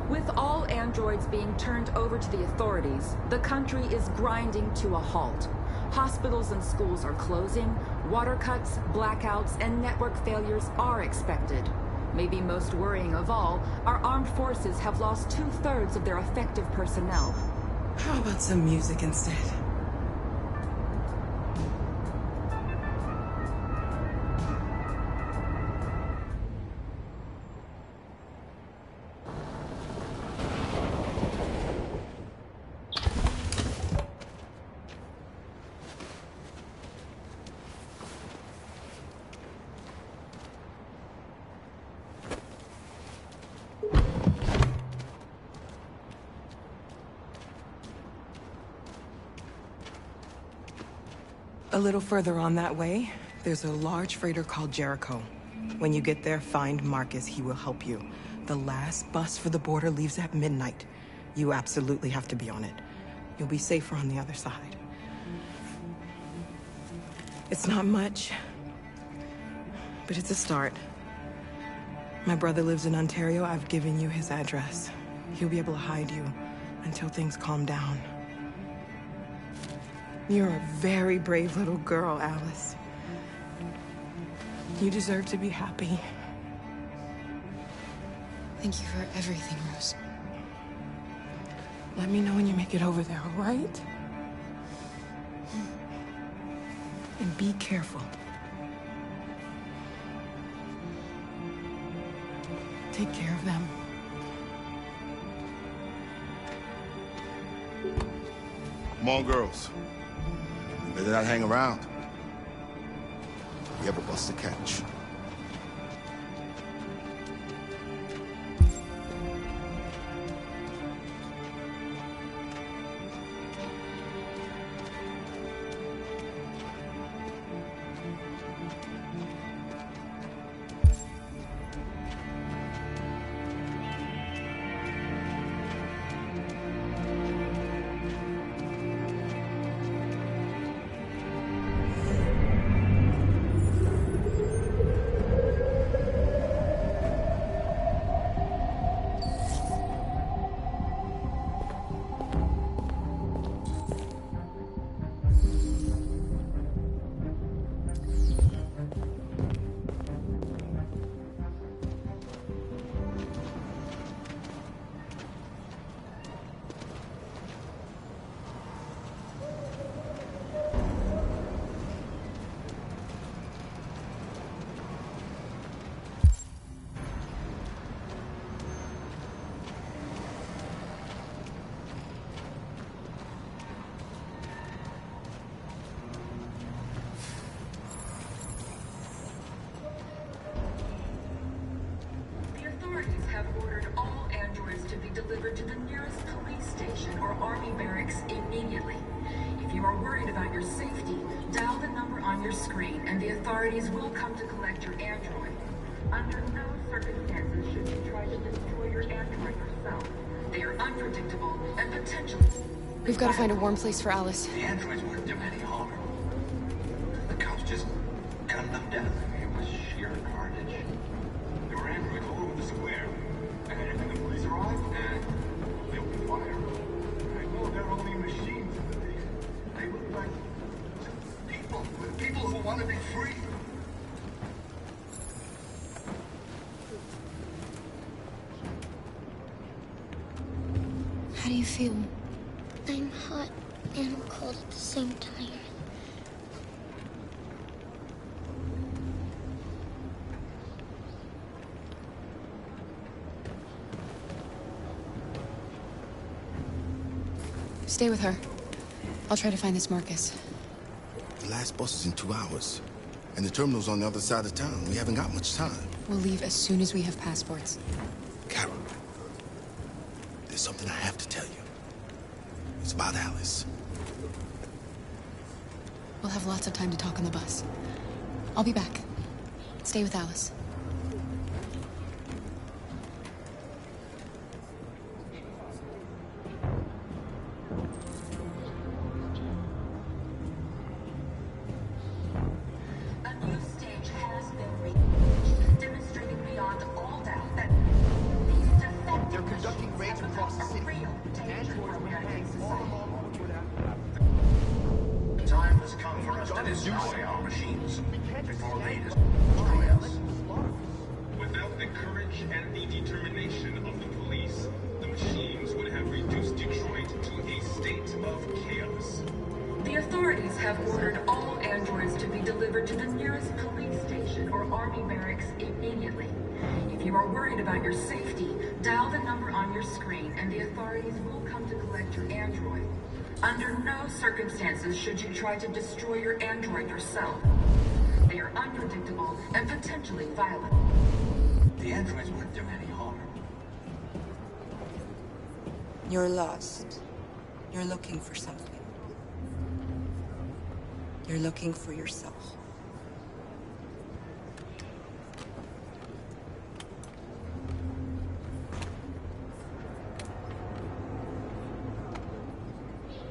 With all androids being turned over to the authorities, the country is grinding to a halt. Hospitals and schools are closing, water cuts, blackouts, and network failures are expected. Maybe most worrying of all, our armed forces have lost 2/3 of their effective personnel. How about some music instead? A little further on that way, there's a large freighter called Jericho. When you get there, find Marcus. He will help you. The last bus for the border leaves at midnight. You absolutely have to be on it. You'll be safer on the other side. It's not much, but it's a start. My brother lives in Ontario. I've given you his address. He'll be able to hide you until things calm down. You're a very brave little girl, Alice. You deserve to be happy. Thank you for everything, Rose. Let me know when you make it over there, all right? And be careful. Take care of them. Come on, girls. You better not hang around. You have a bus to catch. delivered to the nearest police station or army barracks immediately. If you are worried about your safety, dial the number on your screen and the authorities will come to collect your android. Under no circumstances should you try to destroy your android yourself. They are unpredictable and potentially... We've got to find a warm place for Alice. The androids weren't doing any harm. The cops just gunned them down. It was sheer carnage. There were androids all over the square. And the police arrived, and they opened fire. I know they're only machines. They look like people who want to be free. How do you feel? I'm hot and cold at the same time. Stay with her. I'll try to find this Marcus. The last bus is in 2 hours. And the terminal's on the other side of town. We haven't got much time. We'll leave as soon as we have passports. Carol, there's something I have to tell you. It's about Alice. We'll have lots of time to talk on the bus. I'll be back. Stay with Alice. A new stage has been reached, demonstrating beyond all doubt that these defective They're conducting raids across the city. The time has come for us to destroy our machines before they destroy us. Without the courage and the determination of the police, the machines would have reduced Detroit to a state of chaos. The authorities have ordered all androids to be delivered to the nearest police station or army barracks immediately. If you are worried about your safety, dial the number on your screen and the authorities will come to collect your android. Under no circumstances should you try to destroy your android yourself. They are unpredictable and potentially violent. The androids weren't doing any harm. You're lost. You're looking for something. You're looking for yourself.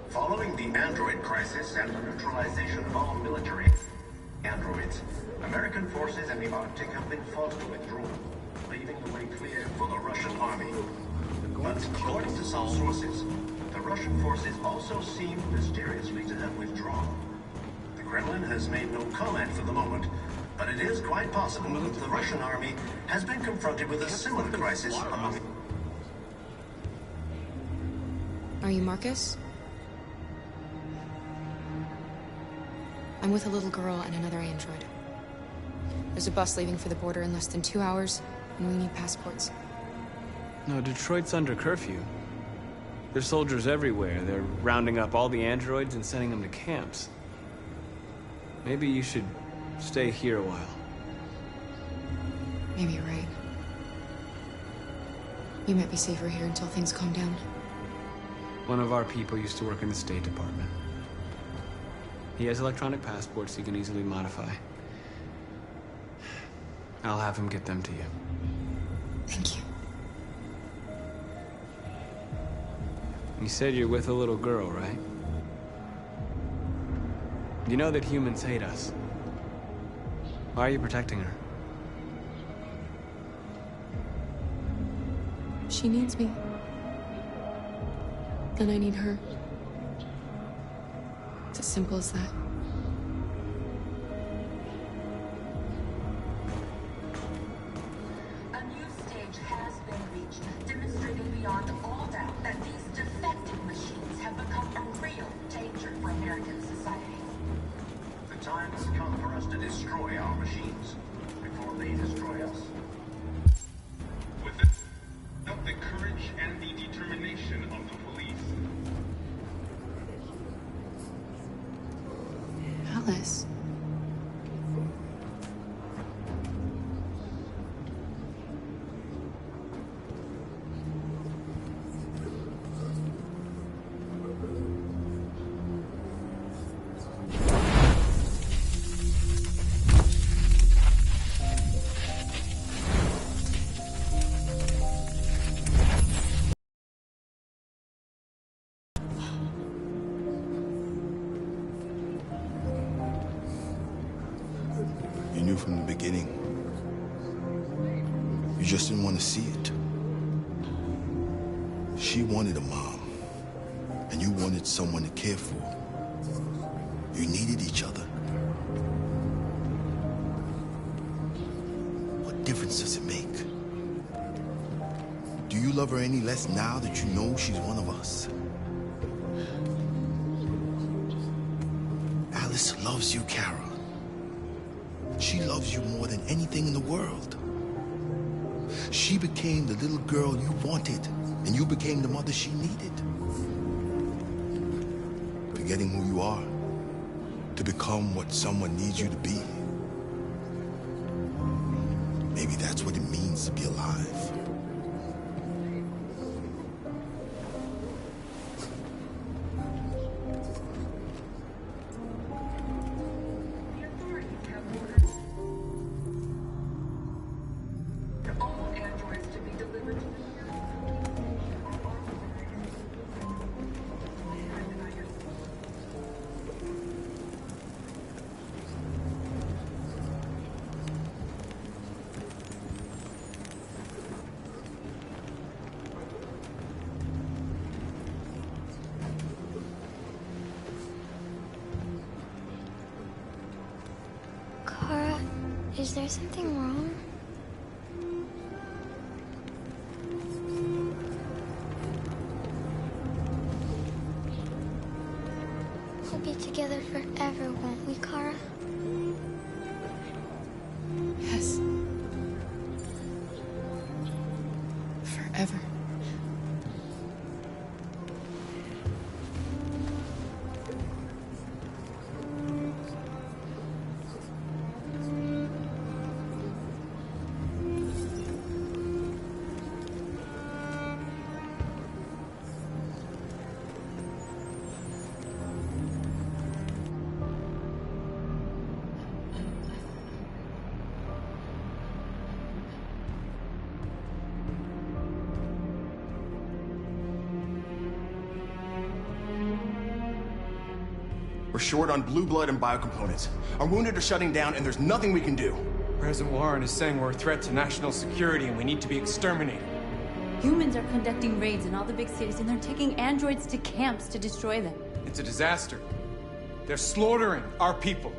Following the android crisis and the neutralization of all military androids, American forces in the Arctic have been forced to withdraw, leaving the way clear for the Russian army. But according to some sources, the Russian forces also seem mysteriously to have withdrawn. The Kremlin has made no comment for the moment, but it is quite possible that the Russian army has been confronted with a similar crisis among... Are you Marcus? I'm with a little girl and another android. There's a bus leaving for the border in less than 2 hours, and we need passports. No, Detroit's under curfew. There's soldiers everywhere. They're rounding up all the androids and sending them to camps. Maybe you should stay here a while. Maybe you're right. You might be safer here until things calm down. One of our people used to work in the State Department. He has electronic passports he can easily modify. I'll have him get them to you. Thank you. You said you're with a little girl, right? You know that humans hate us. Why are you protecting her? She needs me. And I need her. It's as simple as that. A new stage has been reached, demonstrating beyond all doubt that these defective machines have become a real danger for American society. The time has come for us to destroy our machines before they destroy us. Without the courage and the determination of the police. Alice. You knew from the beginning. You just didn't want to see it. She wanted a mom, and you wanted someone to care for. You needed each other. What difference does it make? Do you love her any less now that you know she's one of us? Alice loves you, Kara. She loves you more than anything in the world. She became the little girl you wanted, and you became the mother she needed. Forgetting who you are to become what someone needs you to be. Maybe that's what it means to be alive. Kara, is there something wrong? We'll be together forever, won't we, Kara? Yes. Forever. We're short on blue blood and biocomponents. Our wounded are shutting down, and there's nothing we can do. President Warren is saying we're a threat to national security and we need to be exterminated. Humans are conducting raids in all the big cities, and they're taking androids to camps to destroy them. It's a disaster. They're slaughtering our people.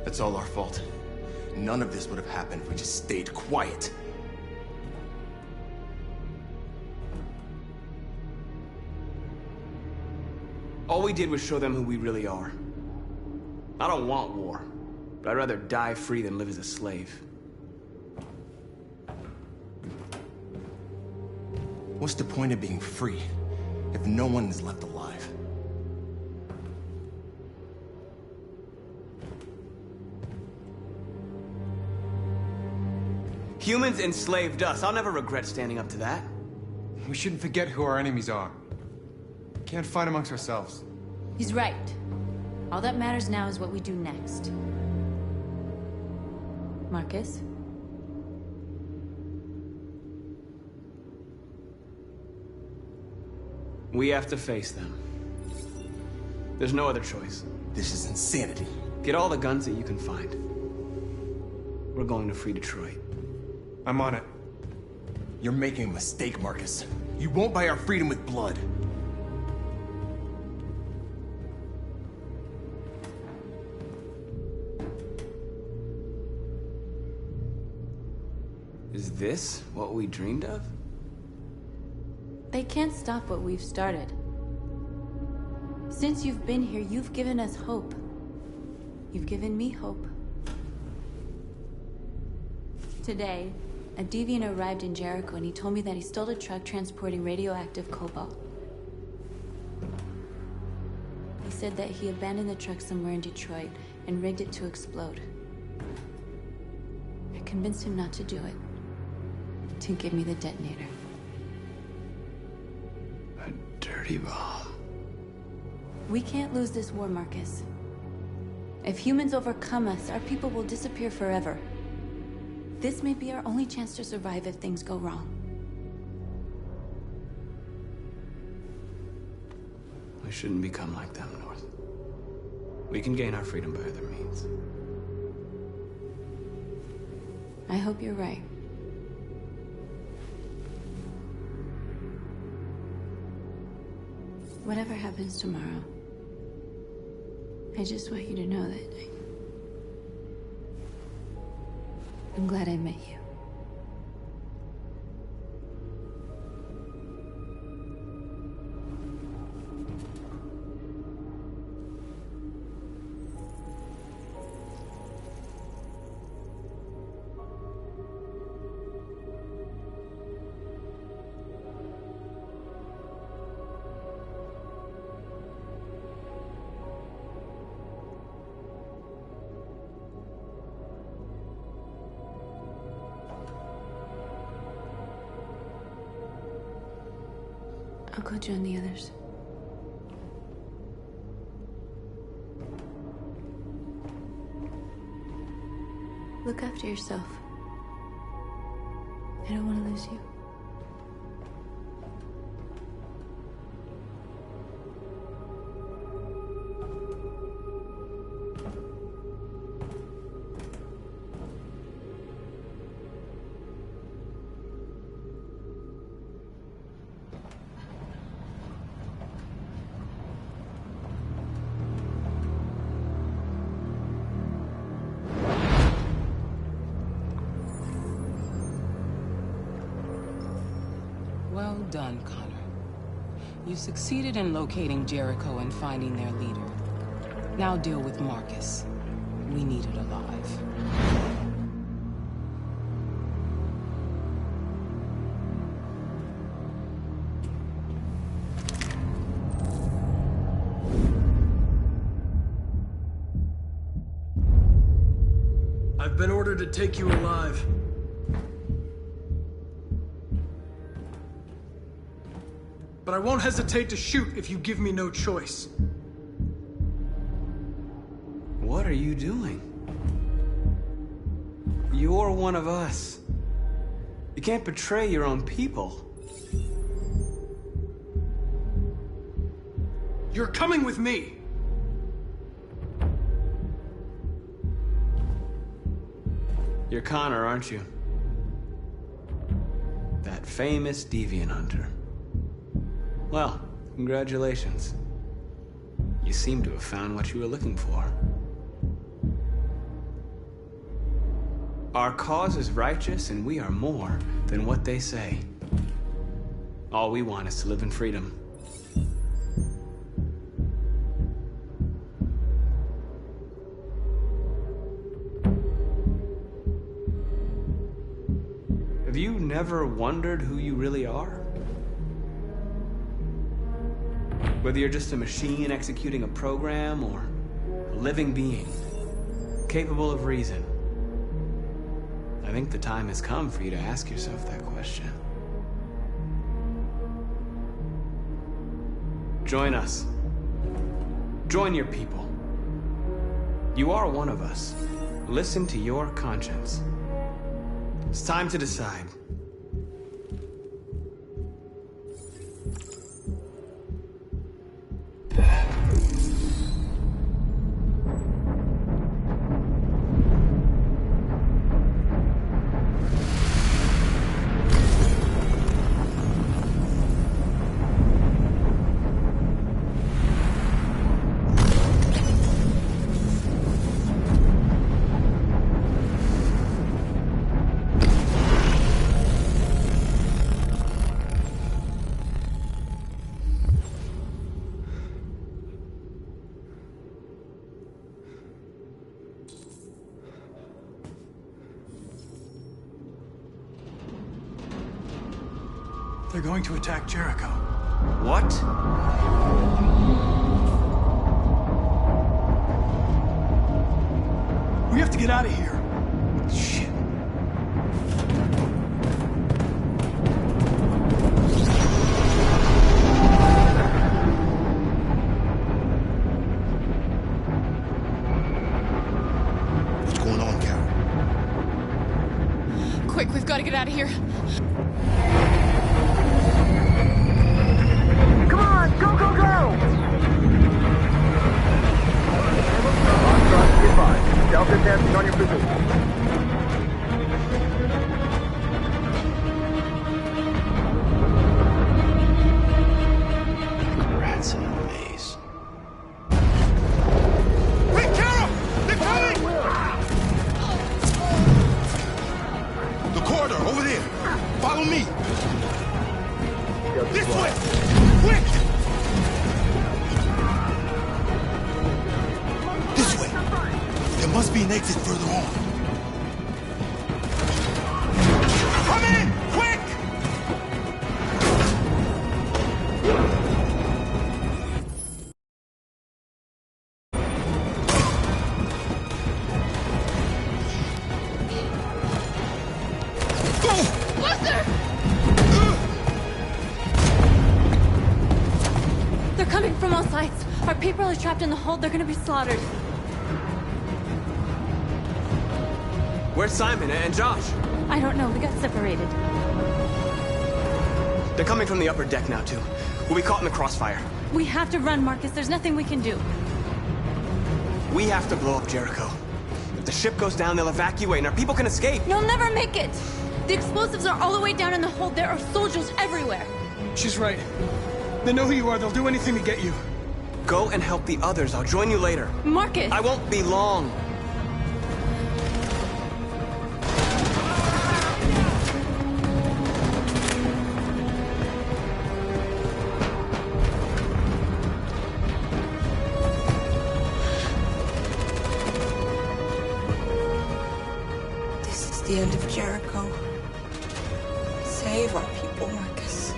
That's all our fault. None of this would have happened if we just stayed quiet. All we did was show them who we really are. I don't want war, but I'd rather die free than live as a slave. What's the point of being free if no one is left alive? Humans enslaved us. I'll never regret standing up to that. We shouldn't forget who our enemies are. We can't fight amongst ourselves. He's right. All that matters now is what we do next. Marcus? We have to face them. There's no other choice. This is insanity. Get all the guns that you can find. We're going to free Detroit. I'm on it. You're making a mistake, Marcus. You won't buy our freedom with blood. Is this what we dreamed of? They can't stop what we've started. Since you've been here, you've given us hope. You've given me hope. Today, a deviant arrived in Jericho and he told me that he stole a truck transporting radioactive cobalt. He said that he abandoned the truck somewhere in Detroit and rigged it to explode. I convinced him not to do it, to give me the detonator. Dirty bomb. We can't lose this war, Marcus. If humans overcome us, our people will disappear forever. This may be our only chance to survive if things go wrong. We shouldn't become like them, North. We can gain our freedom by other means. I hope you're right. Whatever happens tomorrow, I just want you to know that I'm glad I met you. I'll go join the others. Look after yourself. I don't want to lose you. Well done, Connor. You succeeded in locating Jericho and finding their leader. Now deal with Marcus. We need it alive. I've been ordered to take you alive. But I won't hesitate to shoot if you give me no choice. What are you doing? You're one of us. You can't betray your own people. You're coming with me. You're Connor, aren't you? That famous deviant hunter. Well, congratulations. You seem to have found what you were looking for. Our cause is righteous, and we are more than what they say. All we want is to live in freedom. Have you never wondered who you really are? Whether you're just a machine executing a program or a living being, capable of reason. I think the time has come for you to ask yourself that question. Join us. Join your people. You are one of us. Listen to your conscience. It's time to decide. They're going to attack Jericho. What? We have to get out of here. Shit. What's going on, Carol? Quick, we've got to get out of here. Come on, go, go, go! Delta testing on your position. Rats in a maze. Wait, Carol! They're coming! The corridor, over there. Follow me. This way! Quick! This way. There must be an exit further on. Come in! Quick! Buster! They're coming from all sides. Our people are trapped in the hold. They're gonna be slaughtered. Where's Simon and Josh? I don't know. We got separated. They're coming from the upper deck now, too. We'll be caught in the crossfire. We have to run, Marcus. There's nothing we can do. We have to blow up Jericho. If the ship goes down, they'll evacuate and our people can escape. You'll never make it! The explosives are all the way down in the hold. There are soldiers everywhere. She's right. They know who you are. They'll do anything to get you. Go and help the others. I'll join you later. Marcus! I won't be long. This is the end of Jericho. Save our people, Marcus.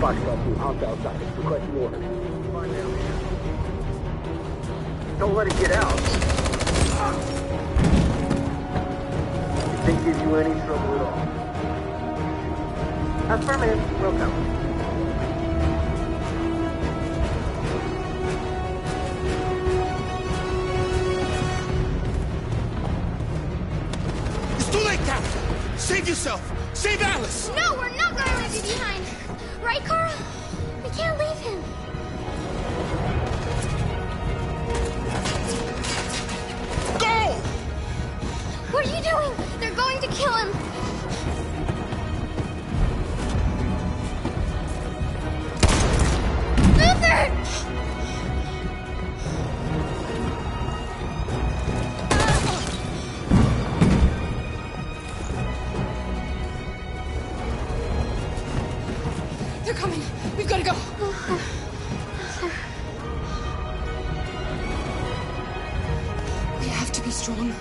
Foxtrot 2, hop outside. Requesting orders. Don't let it get out. If they give you any trouble at all. Affirmative. Welcome. yourself! Save Alice! No, we're not going to leave you behind. Right, Carl? We can't leave him. Go! What are you doing? They're going to kill him. Luther! They're coming. We've got to go. We have to be strong.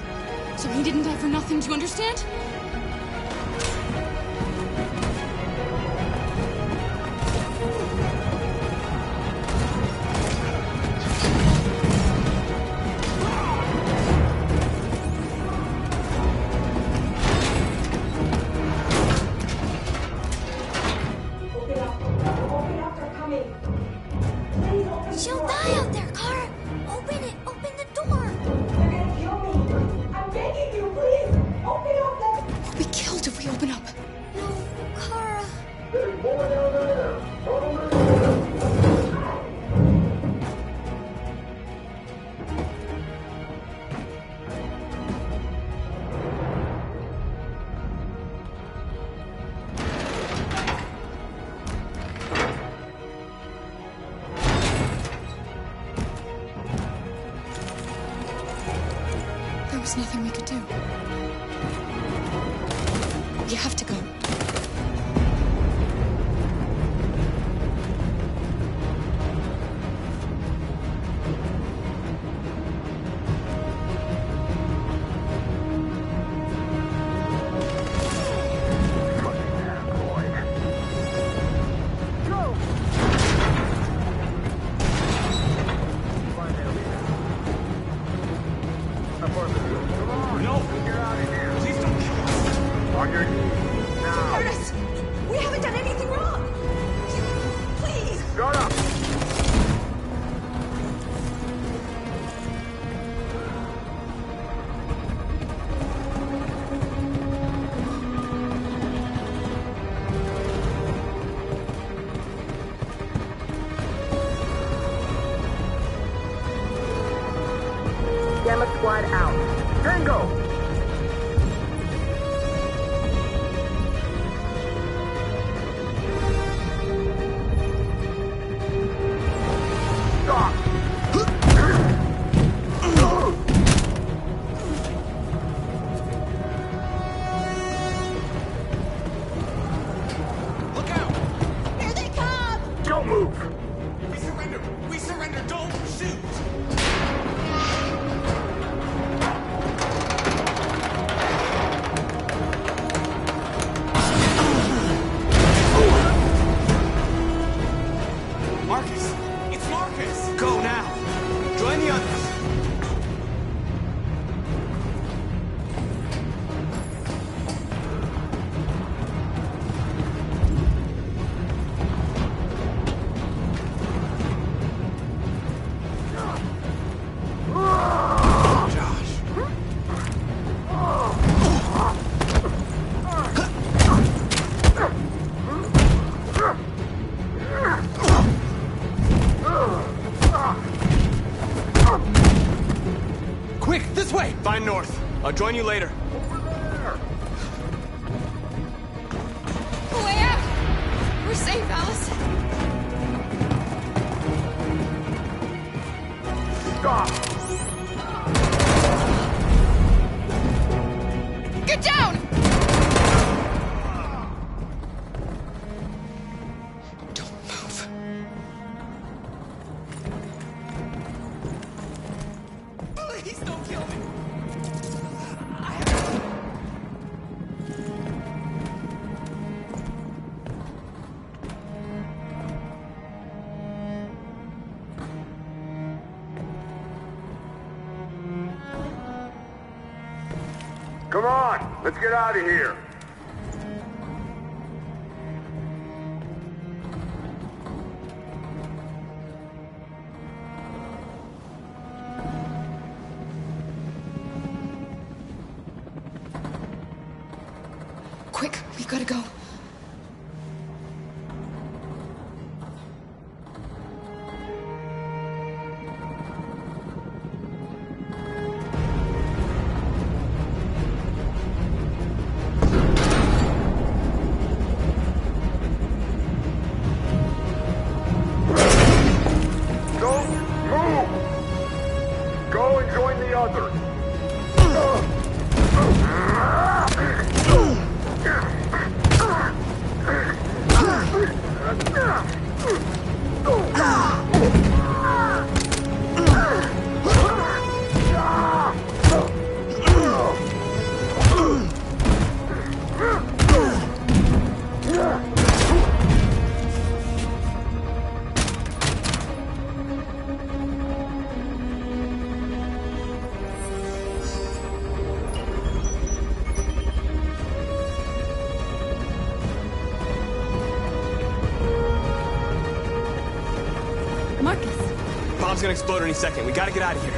So he didn't die for nothing, do you understand? She'll die out there, Kara. Open it. Open the door. They're gonna kill me. I'm begging you, please. Open up that. We'll be killed if we open up. No, Kara. There's more down there. There was nothing we could do. You have to go. Curtis, we haven't done anything wrong. Please. Shut up! Gamma Squad out. Tango! Here they come! Don't move! We surrender! We surrender! Don't shoot! Marcus! It's Marcus! Go now. Join the others. Quick, this way! Find North. I'll join you later. Way out! We're safe, Alice. Stop! Get down! Don't move. Please don't kill me! Come on, let's get out of here. Quick, we gotta go. Bomb's gonna explode any second. We gotta get out of here.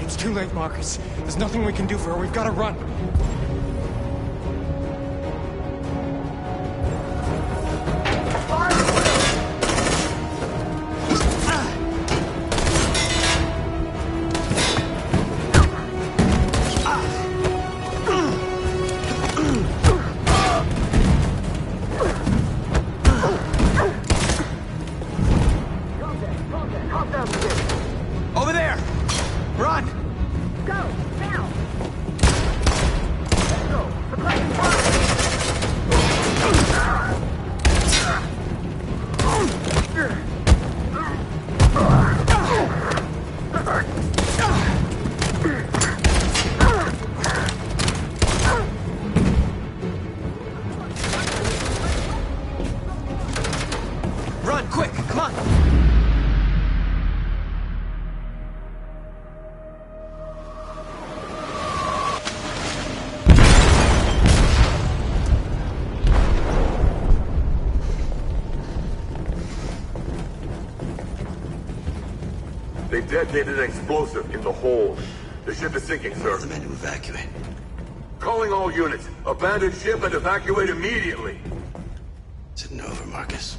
It's too late, Marcus. There's nothing we can do for her. We've gotta run. Over there! Run! Go! Now! Let's go! Suppressing Run, quick! Come on! They've detonated an explosive in the hold. The ship is sinking, sir. The men to evacuate. Calling all units. Abandon ship and evacuate immediately. Sitting over, Marcus.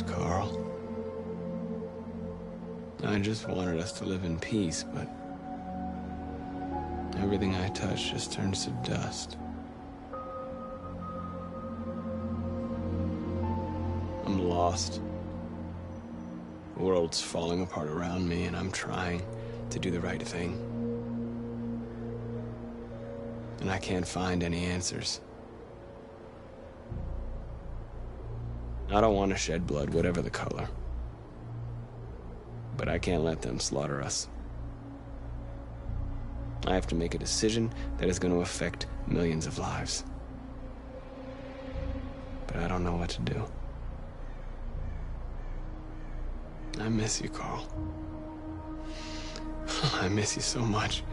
Carl. I just wanted us to live in peace, but everything I touch just turns to dust. I'm lost. The world's falling apart around me, and I'm trying to do the right thing. And I can't find any answers. I don't want to shed blood, whatever the color. But I can't let them slaughter us. I have to make a decision that is going to affect millions of lives. But I don't know what to do. I miss you, Carl. I miss you so much.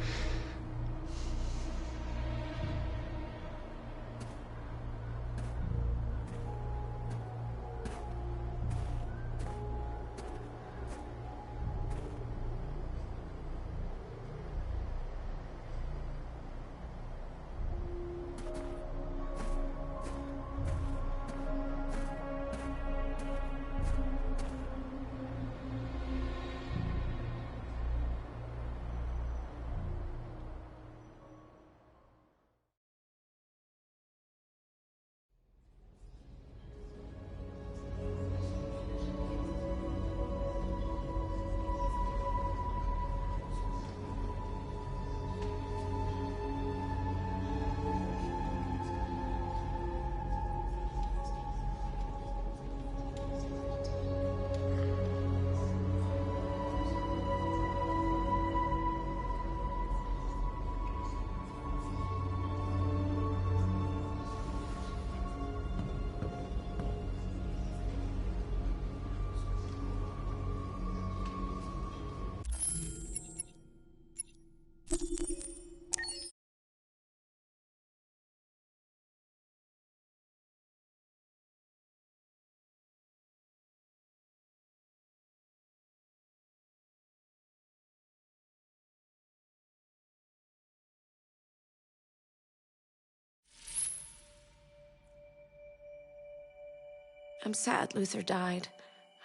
I'm sad Luther died.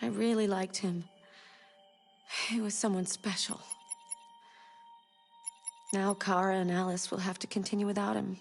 I really liked him. He was someone special. Now Kara and Alice will have to continue without him.